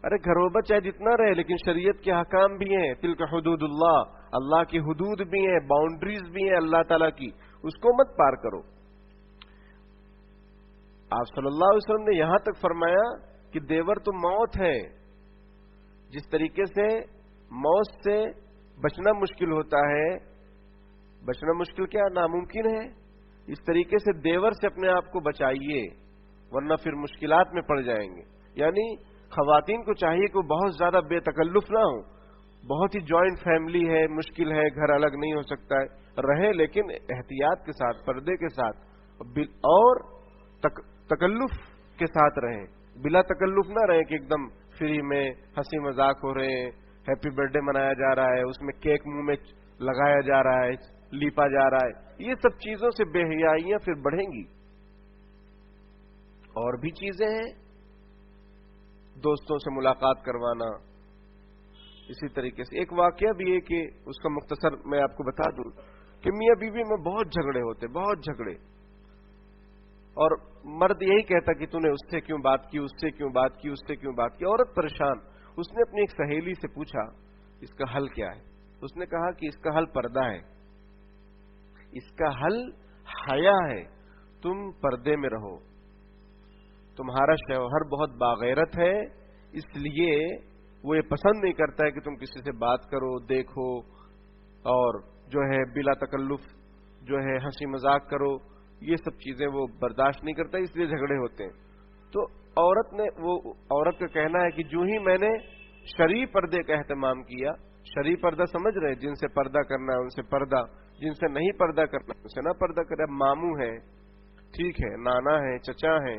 ارے گھروبا چاہے جتنا رہے لیکن شریعت کے حکام بھی ہیں. تلک حدود اللہ، اللہ کی حدود بھی ہیں، باؤنڈریز بھی ہیں اللہ تعالیٰ کی، اس کو مت پار کرو. آپ صلی اللہ علیہ وسلم نے یہاں تک فرمایا کہ دیور تو موت ہے. جس طریقے سے موت سے بچنا مشکل ہوتا ہے، بچنا مشکل کیا ناممکن ہے، اس طریقے سے دیور سے اپنے آپ کو بچائیے ورنہ پھر مشکلات میں پڑ جائیں گے. یعنی خواتین کو چاہیے کہ وہ بہت زیادہ بے تکلف نہ ہو. بہت ہی جوائنٹ فیملی ہے، مشکل ہے، گھر الگ نہیں ہو سکتا ہے، رہے لیکن احتیاط کے ساتھ، پردے کے ساتھ اور تکلف کے ساتھ رہیں. بلا تکلف نہ رہے کہ ایک دم فری میں ہنسی مذاق ہو رہے ہیں، ہیپی برتھ ڈے منایا جا رہا ہے، اس میں کیک منہ میں لگایا جا رہا ہے، لیپا جا رہا ہے، یہ سب چیزوں سے بے حیائیاں پھر بڑھیں گی۔ اور بھی چیزیں ہیں، دوستوں سے ملاقات کروانا، اسی طریقے سے ایک واقعہ بھی ہے کہ اس کا مختصر میں آپ کو بتا دوں کہ میاں بیوی میں بہت جھگڑے ہوتے، بہت جھگڑے، اور مرد یہی کہتا کہ تو نے اس سے کیوں بات کی، اس سے کیوں بات کی، اس سے کیوں بات کی، عورت پریشان۔ اس نے اپنی ایک سہیلی سے پوچھا اس کا حل کیا ہے؟ اس نے کہا کہ اس کا حل پردہ ہے، اس کا حل حیا ہے، تم پردے میں رہو، تمہارا شوہر بہت باغیرت ہے، اس لیے وہ یہ پسند نہیں کرتا ہے کہ تم کسی سے بات کرو، دیکھو، اور جو ہے بلا تکلف جو ہے ہنسی مذاق کرو، یہ سب چیزیں وہ برداشت نہیں کرتا، اس لیے جھگڑے ہوتے ہیں۔ تو عورت کا کہنا ہے کہ جو ہی میں نے شرعی پردے کا اہتمام کیا، شرعی پردہ سمجھ رہے، جن سے پردہ کرنا ہے ان سے پردہ، جن سے نہیں پردہ کرنا ان سے نہ پردہ کرے، ماموں ہے، ٹھیک ہے، نانا ہے، چچا ہے،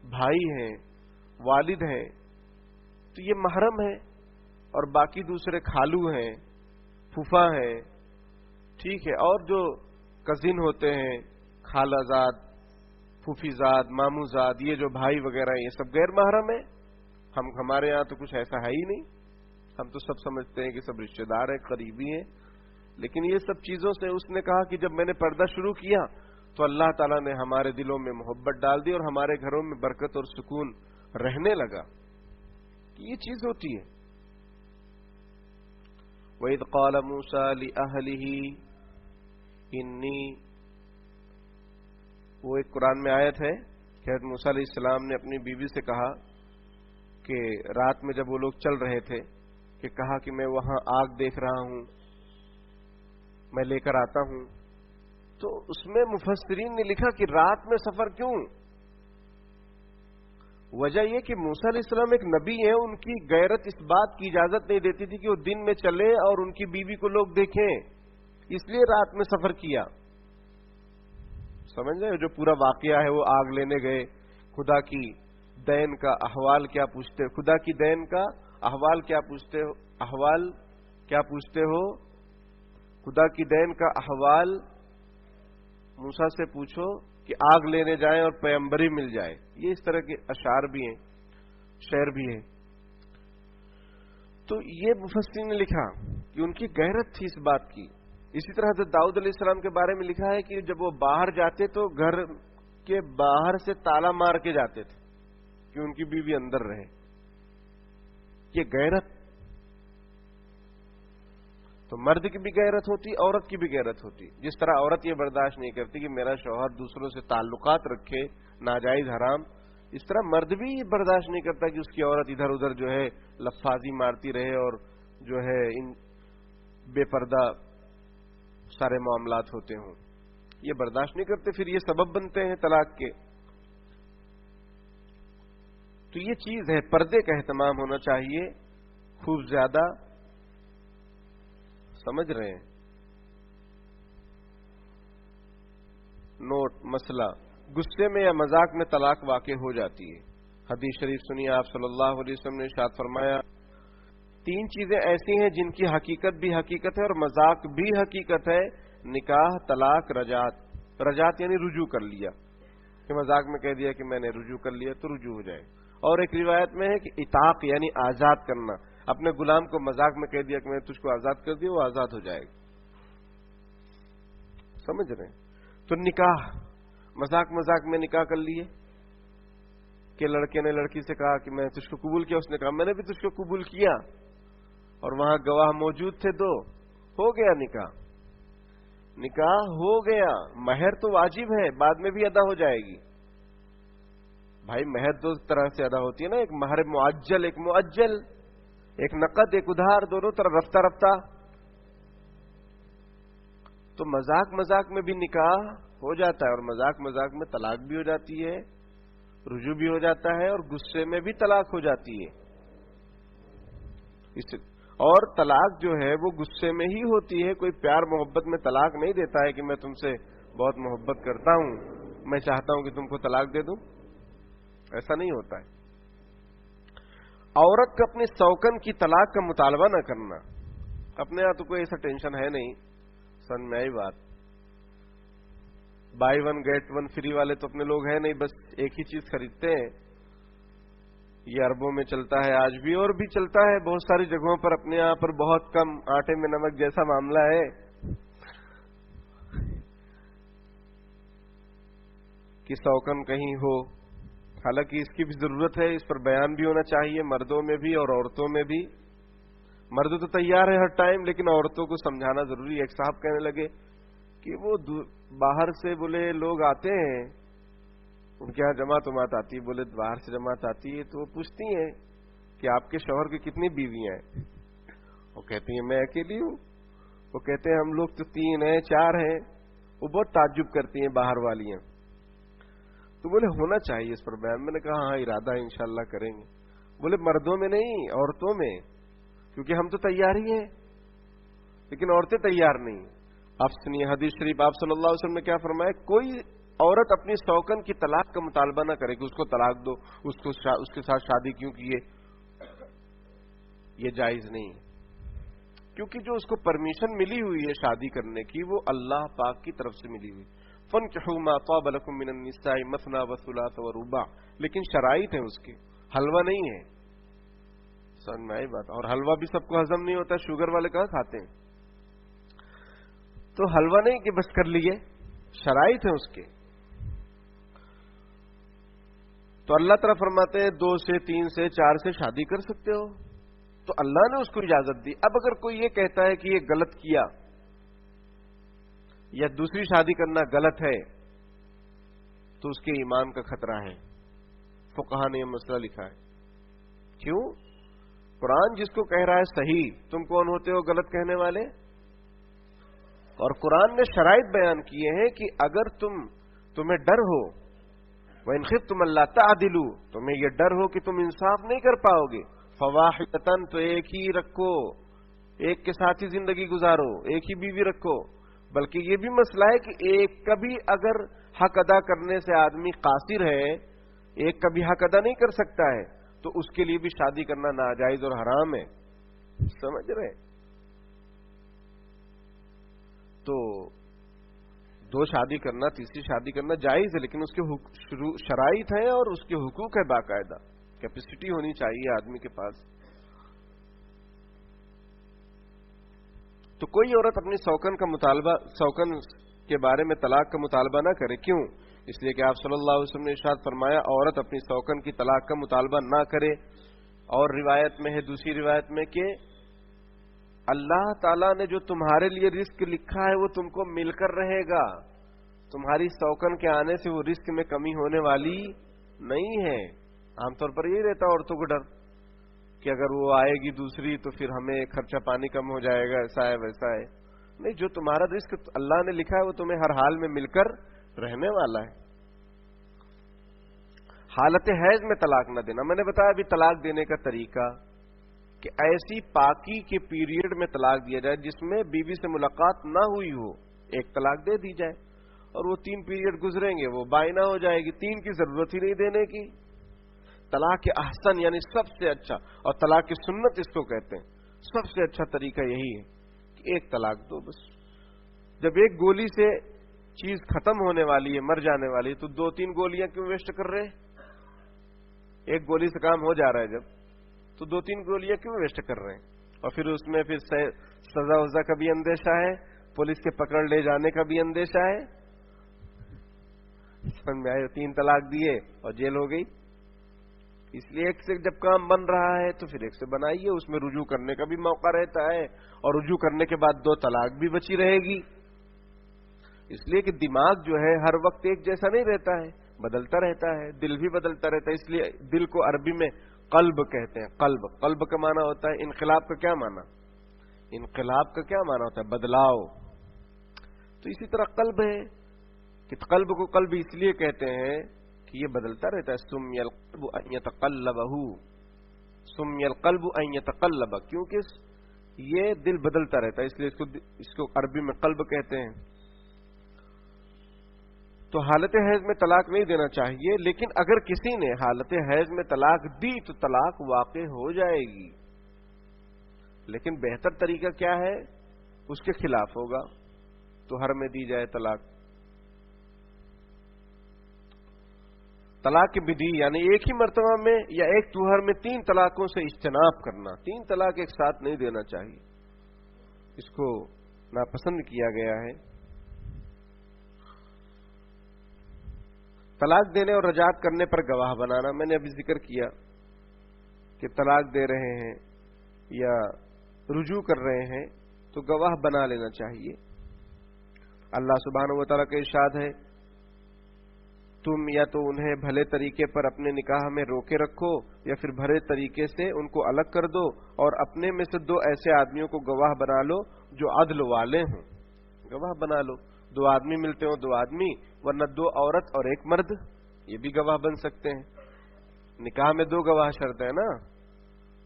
بھائی ہیں، والد ہیں، تو یہ محرم ہے، اور باقی دوسرے خالو ہیں، پھوپھا ہیں، ٹھیک ہے، اور جو کزن ہوتے ہیں، خالہ زاد، پھوپھی زاد، ماموں زاد، یہ جو بھائی وغیرہ ہیں، یہ سب غیر محرم ہیں۔ ہمارے یہاں تو کچھ ایسا ہے ہی نہیں، ہم تو سب سمجھتے ہیں کہ سب رشتہ دار ہیں، قریبی ہیں، لیکن یہ سب چیزوں سے اس نے کہا کہ جب میں نے پردہ شروع کیا تو اللہ تعالیٰ نے ہمارے دلوں میں محبت ڈال دی اور ہمارے گھروں میں برکت اور سکون رہنے لگا، کہ یہ چیز ہوتی ہے۔ وَإِذْ قَالَ مُوسَىٰ لِأَهْلِهِ إِنِّي، وہ ایک قرآن میں آیت ہے کہ حضرت موسیٰ علیہ السلام نے اپنی بیوی سے کہا کہ رات میں جب وہ لوگ چل رہے تھے کہ کہا کہ میں وہاں آگ دیکھ رہا ہوں، میں لے کر آتا ہوں، تو اس میں مفسرین نے لکھا کہ رات میں سفر کیوں؟ وجہ یہ کہ موسیٰ علیہ السلام ایک نبی ہیں، ان کی غیرت اس بات کی اجازت نہیں دیتی تھی کہ وہ دن میں چلے اور ان کی بیوی کو لوگ دیکھیں، اس لیے رات میں سفر کیا۔ سمجھ رہے؟ جو پورا واقعہ ہے، وہ آگ لینے گئے، خدا کی دین کا احوال کیا پوچھتے، خدا کی دین کا احوال کیا پوچھتے ہو، احوال کیا پوچھتے ہو، خدا کی دین کا احوال موسیٰ سے پوچھو کہ آگ لینے جائیں اور پیغمبری مل جائے، یہ اس طرح کے اشعار بھی ہیں، شعر بھی ہیں۔ تو یہ مفسرین نے لکھا کہ ان کی غیرت تھی اس بات کی۔ اسی طرح حضرت داؤد علیہ السلام کے بارے میں لکھا ہے کہ جب وہ باہر جاتے تو گھر کے باہر سے تالا مار کے جاتے تھے کہ ان کی بیوی اندر رہے، یہ غیرت۔ تو مرد کی بھی غیرت ہوتی، عورت کی بھی غیرت ہوتی۔ جس طرح عورت یہ برداشت نہیں کرتی کہ میرا شوہر دوسروں سے تعلقات رکھے ناجائز حرام، اس طرح مرد بھی یہ برداشت نہیں کرتا کہ اس کی عورت ادھر ادھر جو ہے لفاظی مارتی رہے اور جو ہے ان بے پردہ سارے معاملات ہوتے ہوں، یہ برداشت نہیں کرتے، پھر یہ سبب بنتے ہیں طلاق کے۔ تو یہ چیز ہے، پردے کا اہتمام ہونا چاہیے خوب زیادہ، سمجھ رہے ہیں؟ نوٹ مسئلہ، غصے میں یا مذاق میں طلاق واقع ہو جاتی ہے۔ حدیث شریف سنیے، آپ صلی اللہ علیہ وسلم نے ارشاد فرمایا، تین چیزیں ایسی ہیں جن کی حقیقت بھی حقیقت ہے اور مذاق بھی حقیقت ہے، نکاح، طلاق، رجعت۔ رجعت یعنی رجوع کر لیا، کہ مذاق میں کہہ دیا کہ میں نے رجوع کر لیا تو رجوع ہو جائے۔ اور ایک روایت میں ہے کہ اطاق یعنی آزاد کرنا، اپنے غلام کو مذاق میں کہہ دیا کہ میں نے تجھ کو آزاد کر دیا، وہ آزاد ہو جائے گا۔ سمجھ رہے ہیں؟ تو نکاح، مذاق مذاق میں نکاح کر لیے کہ لڑکے نے لڑکی سے کہا کہ میں تجھ کو قبول کیا، اس نے کہا میں نے بھی تجھ کو قبول کیا، اور وہاں گواہ موجود تھے دو، ہو گیا نکاح، نکاح ہو گیا۔ مہر تو واجب ہے، بعد میں بھی ادا ہو جائے گی۔ بھائی مہر دو طرح سے ادا ہوتی ہے نا، ایک مہر معجل، ایک مؤجل، ایک نقد ایک ادھار، دونوں طرف رفتہ رفتہ۔ تو مذاق مذاق میں بھی نکاح ہو جاتا ہے، اور مذاق مذاق میں طلاق بھی ہو جاتی ہے، رجوع بھی ہو جاتا ہے، اور غصے میں بھی طلاق ہو جاتی ہے۔ اور طلاق جو ہے وہ غصے میں ہی ہوتی ہے، کوئی پیار محبت میں طلاق نہیں دیتا ہے کہ میں تم سے بہت محبت کرتا ہوں، میں چاہتا ہوں کہ تم کو طلاق دے دوں، ایسا نہیں ہوتا ہے۔ عورت کا اپنی سوکن کی طلاق کا مطالبہ نہ کرنا. اپنے یہاں تو کوئی ایسا ٹینشن ہے نہیں، سمجھ میں آئی بات. Buy one get one free والے تو اپنے لوگ ہیں نہیں، بس ایک ہی چیز خریدتے ہیں. یہ عربوں میں چلتا ہے آج بھی، اور بھی چلتا ہے بہت ساری جگہوں پر. اپنے یہاں پر بہت کم آٹے میں نمک جیسا معاملہ ہے کہ سوکن کہیں ہو. حالانکہ اس کی بھی ضرورت ہے، اس پر بیان بھی ہونا چاہیے، مردوں میں بھی اور عورتوں میں بھی. مرد تو تیار ہے ہر ٹائم، لیکن عورتوں کو سمجھانا ضروری ہے. ایک صاحب کہنے لگے کہ وہ باہر سے بولے لوگ آتے ہیں، ان کے یہاں جماعت آتی ہے. بولے باہر سے جماعت آتی ہے تو وہ پوچھتی ہیں کہ آپ کے شوہر کی کتنی بیویاں ہیں؟ وہ کہتی ہیں میں اکیلی ہوں. وہ کہتے ہیں ہم لوگ تو 3 ہیں 4 ہیں. وہ بہت تعجب کرتی ہیں باہر والیاں. تو بولے ہونا چاہیے اس پر بیان. میں نے کہا ہاں ارادہ ہے انشاءاللہ کریں گے. بولے مردوں میں نہیں، عورتوں میں، کیونکہ ہم تو تیار ہی ہیں لیکن عورتیں تیار نہیں. آپ سنیے حدیث شریف، آپ صلی اللہ علیہ وسلم نے کیا فرمایا؟ کوئی عورت اپنی سوکن کی طلاق کا مطالبہ نہ کرے کہ اس کو طلاق دو، اس کے ساتھ شادی کیوں کیے. یہ جائز نہیں، کیونکہ جو اس کو پرمیشن ملی ہوئی ہے شادی کرنے کی وہ اللہ پاک کی طرف سے ملی ہوئی. فَانكِحُوا مَا طَابَ لَكُم مِّنَ النِّسَاءِ مَثْنَىٰ وَثُلَاثَ وَرُبَاعَ. لیکن شرائط ہیں اس کے، حلوہ نہیں ہے. سمجھ میں آئی بات؟ اور حلوہ بھی سب کو ہضم نہیں ہوتا، شوگر والے کہاں کھاتے ہیں. تو حلوہ نہیں کہ بس کر لیے، شرائط ہیں اس کے. تو اللہ تعالیٰ فرماتے ہیں 2 سے 3 سے 4 سے شادی کر سکتے ہو، تو اللہ نے اس کو اجازت دی. اب اگر کوئی یہ کہتا ہے کہ یہ غلط کیا یا دوسری شادی کرنا غلط ہے تو اس کے ایمان کا خطرہ ہے. فقہا نے یہ مسئلہ لکھا ہے. کیوں؟ قرآن جس کو کہہ رہا ہے صحیح، تم کون ہوتے ہو غلط کہنے والے؟ اور قرآن نے شرائط بیان کیے ہیں کہ اگر تمہیں ڈر ہو، وَإِنْ خِفْتُمْ أَلَّا تَعْدِلُوا، تمہیں یہ ڈر ہو کہ تم انصاف نہیں کر پاؤ گے، فَوَاحِدَةً، تو ایک ہی رکھو، ایک کے ساتھ ہی زندگی گزارو، ایک ہی بیوی رکھو. بلکہ یہ بھی مسئلہ ہے کہ ایک کبھی اگر حق ادا کرنے سے آدمی قاصر ہے، ایک کبھی حق ادا نہیں کر سکتا ہے، تو اس کے لیے بھی شادی کرنا ناجائز اور حرام ہے. سمجھ رہے؟ تو 2 شادی کرنا، تیسری شادی کرنا جائز ہے، لیکن اس کے شرائط ہیں اور اس کے حقوق ہے. باقاعدہ کیپیسٹی ہونی چاہیے آدمی کے پاس. تو کوئی عورت اپنی سوکن کے بارے میں طلاق کا مطالبہ نہ کرے. کیوں؟ اس لیے کہ آپ صلی اللہ علیہ وسلم نے ارشاد فرمایا عورت اپنی سوکن کی طلاق کا مطالبہ نہ کرے. اور روایت میں ہے، دوسری روایت میں، کہ اللہ تعالیٰ نے جو تمہارے لیے رزق لکھا ہے وہ تم کو مل کر رہے گا. تمہاری سوکن کے آنے سے وہ رزق میں کمی ہونے والی نہیں ہے. عام طور پر یہی رہتا عورتوں کو ڈر کہ اگر وہ آئے گی دوسری تو پھر ہمیں خرچہ پانی کم ہو جائے گا، ایسا ہے ویسا ہے. نہیں، جو تمہارا رزق اللہ نے لکھا ہے وہ تمہیں ہر حال میں مل کر رہنے والا ہے. حالت حیض میں طلاق نہ دینا. میں نے بتایا ابھی طلاق دینے کا طریقہ کہ ایسی پاکی کے پیریڈ میں طلاق دیا جائے جس میں بیوی سے ملاقات نہ ہوئی ہو، ایک طلاق دے دی جائے، اور وہ 3 پیریڈ گزریں گے وہ بائنا ہو جائے گی. 3 کی ضرورت ہی نہیں دینے کی. طلاق احسن یعنی سب سے اچھا، اور طلاق کی سنت اس کو کہتے ہیں، سب سے اچھا طریقہ یہی ہے کہ ایک طلاق دو بس. جب ایک گولی سے چیز ختم ہونے والی ہے، مر جانے والی ہے، تو 2-3 گولیاں کیوں ویسٹ کر رہے ہیں؟ ایک گولی سے کام ہو جا رہا ہے جب، تو 2-3 گولیاں کیوں ویسٹ کر رہے ہیں؟ اور پھر اس میں پھر سزا وزا کا بھی اندیشہ ہے، پولیس کے پکڑ لے جانے کا بھی اندیشہ ہے. سمجھ میں آئے؟ 3 طلاق دیے اور جیل ہو گئی. اس لیے ایک سے جب کام بن رہا ہے تو پھر ایک سے بنائیے، اس میں رجوع کرنے کا بھی موقع رہتا ہے، اور رجوع کرنے کے بعد 2 طلاق بھی بچی رہے گی. اس لیے کہ دماغ جو ہے ہر وقت ایک جیسا نہیں رہتا ہے، بدلتا رہتا ہے، دل بھی بدلتا رہتا ہے. اس لیے دل کو عربی میں قلب کہتے ہیں. قلب کا معنی ہوتا ہے انقلاب. کا کیا معنی؟ انقلاب کا کیا معنی ہوتا ہے؟ بدلاؤ. تو اسی طرح قلب ہے کہ قلب کو قلب اس لیے کہتے ہیں کہ یہ بدلتا رہتا ہے. سمی القلب ان يتقلبه، سمی القلب ان يتقلب، کیونکہ یہ دل بدلتا رہتا ہے، اس لیے اس کو عربی میں قلب کہتے ہیں. تو حالت حیض میں طلاق نہیں دینا چاہیے، لیکن اگر کسی نے حالت حیض میں طلاق دی تو طلاق واقع ہو جائے گی، لیکن بہتر طریقہ کیا ہے؟ اس کے خلاف ہوگا، تو ہر میں دی جائے طلاق۔ طلاق کی بدی یعنی ایک ہی مرتبہ میں یا ایک توہر میں 3 طلاقوں سے اجتناب کرنا، 3 طلاق ایک ساتھ نہیں دینا چاہیے، اس کو ناپسند کیا گیا ہے۔ طلاق دینے اور رجعت کرنے پر گواہ بنانا، میں نے ابھی ذکر کیا کہ طلاق دے رہے ہیں یا رجوع کر رہے ہیں تو گواہ بنا لینا چاہیے۔ اللہ سبحانہ و تعالیٰ کا ارشاد ہے، تم یا تو انہیں بھلے طریقے پر اپنے نکاح میں روکے رکھو یا پھر بھلے طریقے سے ان کو الگ کر دو، اور اپنے میں سے 2 ایسے آدمیوں کو گواہ بنا لو جو عدل والے ہوں۔ گواہ بنا لو، 2 آدمی ملتے ہوں، 2 آدمی، ورنہ 2 عورت اور 1 مرد، یہ بھی گواہ بن سکتے ہیں۔ نکاح میں 2 گواہ شرط ہے نا،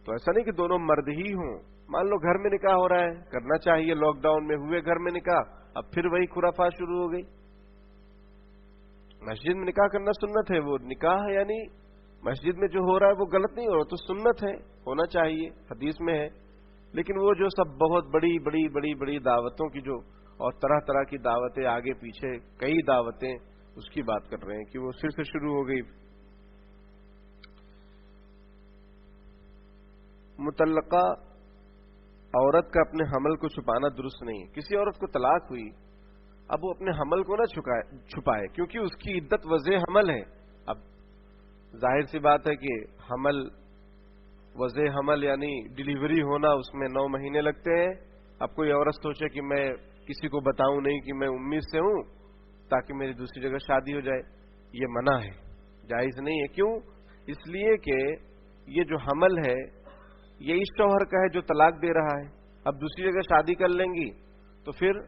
تو ایسا نہیں کہ دونوں مرد ہی ہوں۔ مان لو گھر میں نکاح ہو رہا ہے، کرنا چاہیے، لاک ڈاؤن میں ہوئے گھر میں نکاح، اب پھر وہی خرافات شروع ہو گئی۔ مسجد میں نکاح کرنا سنت ہے، وہ نکاح یعنی مسجد میں جو ہو رہا ہے وہ غلط نہیں ہو رہا، تو سنت ہے، ہونا چاہیے، حدیث میں ہے۔ لیکن وہ جو سب بہت بڑی بڑی بڑی بڑی دعوتوں کی جو اور طرح طرح کی دعوتیں، آگے پیچھے کئی دعوتیں، اس کی بات کر رہے ہیں کہ وہ پھر سے شروع ہو گئی۔ مطلقہ عورت کا اپنے حمل کو چھپانا درست نہیں ہے۔ کسی عورت کو طلاق ہوئی، اب وہ اپنے حمل کو نہ چھپائے، کیونکہ اس کی عدت وضع حمل ہے۔ اب ظاہر سی بات ہے کہ حمل، وضع حمل یعنی ڈیلیوری ہونا، اس میں 9 مہینے لگتے ہیں۔ اب کوئی عورت سوچے کہ میں کسی کو بتاؤں نہیں کہ میں 19 سے ہوں تاکہ میری دوسری جگہ شادی ہو جائے، یہ منع ہے، جائز نہیں ہے۔ کیوں؟ اس لیے کہ یہ جو حمل ہے یہ اس شوہر کا ہے جو طلاق دے رہا ہے۔ اب دوسری جگہ شادی کر لیں گی تو پھر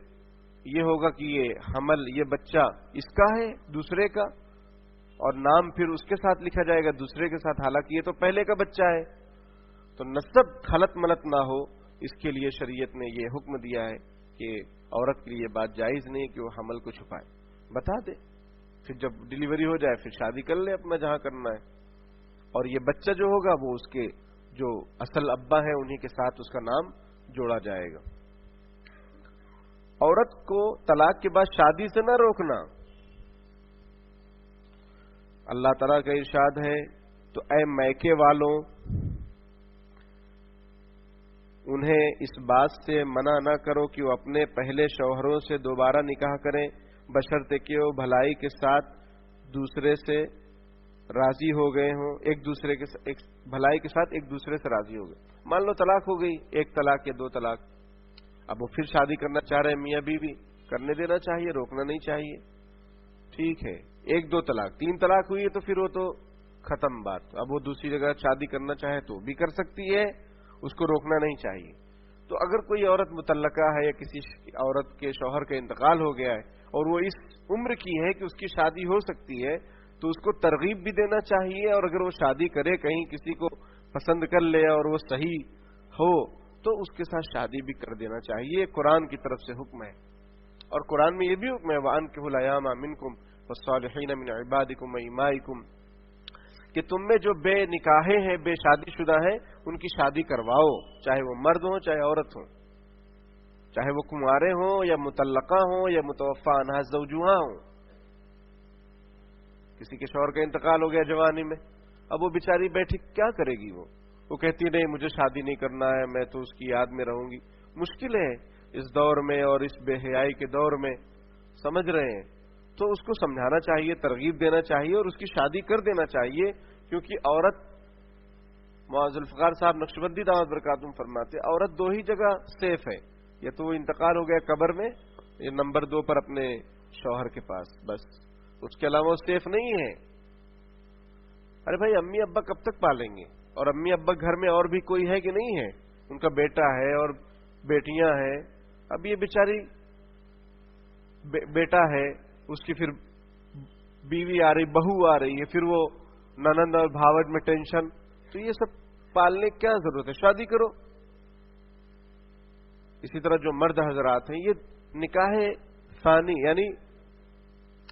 یہ ہوگا کہ یہ حمل، یہ بچہ اس کا ہے، دوسرے کا، اور نام پھر اس کے ساتھ لکھا جائے گا، دوسرے کے ساتھ، حالانکہ یہ تو پہلے کا بچہ ہے۔ تو نسب خلط ملط نہ ہو، اس کے لیے شریعت نے یہ حکم دیا ہے کہ عورت کے لیے بات جائز نہیں کہ وہ حمل کو چھپائے، بتا دے، پھر جب ڈیلیوری ہو جائے پھر شادی کر لے اپنا جہاں کرنا ہے، اور یہ بچہ جو ہوگا وہ اس کے جو اصل ابا ہے انہی کے ساتھ اس کا نام جوڑا جائے گا۔ عورت کو طلاق کے بعد شادی سے نہ روکنا۔ اللہ تعالیٰ کا ارشاد ہے، تو اے میکے والوں، انہیں اس بات سے منع نہ کرو کہ وہ اپنے پہلے شوہروں سے دوبارہ نکاح کریں، بشرطے کہ وہ بھلائی کے ساتھ دوسرے سے راضی ہو گئے ہوں، بھلائی کے ساتھ ایک دوسرے سے راضی ہو گئے۔ مان لو طلاق ہو گئی، 1 طلاق یا 2 طلاق، اب وہ پھر شادی کرنا چاہ رہے ہیں میاں بیوی، کرنے دینا چاہیے، روکنا نہیں چاہیے۔ ٹھیک ہے، 1-2 طلاق، 3 طلاق ہوئی ہے تو پھر وہ تو ختم بات، اب وہ دوسری جگہ شادی کرنا چاہے تو بھی کر سکتی ہے، اس کو روکنا نہیں چاہیے۔ تو اگر کوئی عورت مطلقہ ہے یا کسی عورت کے شوہر کا انتقال ہو گیا ہے اور وہ اس عمر کی ہے کہ اس کی شادی ہو سکتی ہے، تو اس کو ترغیب بھی دینا چاہیے، اور اگر وہ شادی کرے، کہیں کسی کو پسند کر لے اور وہ صحیح ہو تو اس کے ساتھ شادی بھی کر دینا چاہیے۔ قرآن کی طرف سے حکم ہے، اور قرآن میں یہ بھی حکم ہے وَأَنكِحُوا الْأَيَامَ مِنكُمْ وَالصَّالِحِينَ مِنْ عِبَادِكُمْ وَإِمَائِكُمْ، کہ تم میں جو بے نکاحے ہیں، بے شادی شدہ ہیں، ان کی شادی کرواؤ، چاہے وہ مرد ہوں چاہے عورت ہوں، چاہے وہ کنوارے ہوں یا مطلقہ ہوں یا متوفی عنہا زوجہا ہوں۔ کسی کے شوہر کا انتقال ہو گیا جوانی میں، اب وہ بیچاری بیٹھی کیا کرے گی؟ وہ کہتی نہیں مجھے شادی نہیں کرنا ہے، میں تو اس کی یاد میں رہوں گی۔ مشکل ہے اس دور میں اور اس بے حیائی کے دور میں، سمجھ رہے ہیں؟ تو اس کو سمجھانا چاہیے، ترغیب دینا چاہیے اور اس کی شادی کر دینا چاہیے، کیونکہ عورت، معاذ الفقار صاحب نقشبندی دعوت برکاتہم فرماتے، عورت 2 ہی جگہ سیف ہے، یا تو وہ انتقال ہو گیا قبر میں، یا نمبر 2 پر اپنے شوہر کے پاس، بس اس کے علاوہ سیف نہیں ہے۔ ارے بھائی امی ابا کب تک پالیں گے؟ اور امی ابا گھر میں اور بھی کوئی ہے کہ نہیں ہے؟ ان کا بیٹا ہے اور بیٹیاں ہیں، اب یہ بیچاری بیٹا ہے، اس کی پھر بیوی آ رہی، بہو آ رہی ہے، پھر وہ ننند اور بھاوج میں ٹینشن، تو یہ سب پالنے کیا ضرورت ہے؟ شادی کرو۔ اسی طرح جو مرد حضرات ہیں، یہ نکاح ثانی یعنی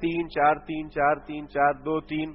3 4 3 4 3 4 2 3।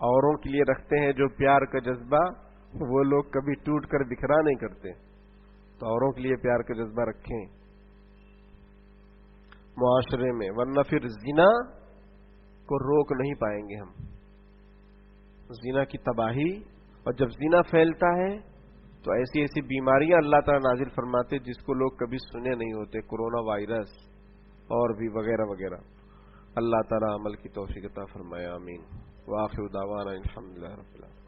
اوروں کے لیے رکھتے ہیں جو پیار کا جذبہ، وہ لوگ کبھی ٹوٹ کر بکھرا نہیں کرتے. تو اوروں کے لیے پیار کا جذبہ رکھیں معاشرے میں، ورنہ پھر زنا کو روک نہیں پائیں گے ہم. زنا کی تباہی، اور جب زنا پھیلتا ہے تو ایسی ایسی بیماریاں اللہ تعالیٰ نازل فرماتے جس کو لوگ کبھی سنے نہیں ہوتے، کورونا وائرس اور بھی وغیرہ وغیرہ. اللہ تعالیٰ عمل کی توفیق عطا فرمائے، آمین. وآخر دعوانا الحمدللہ رب العالمین.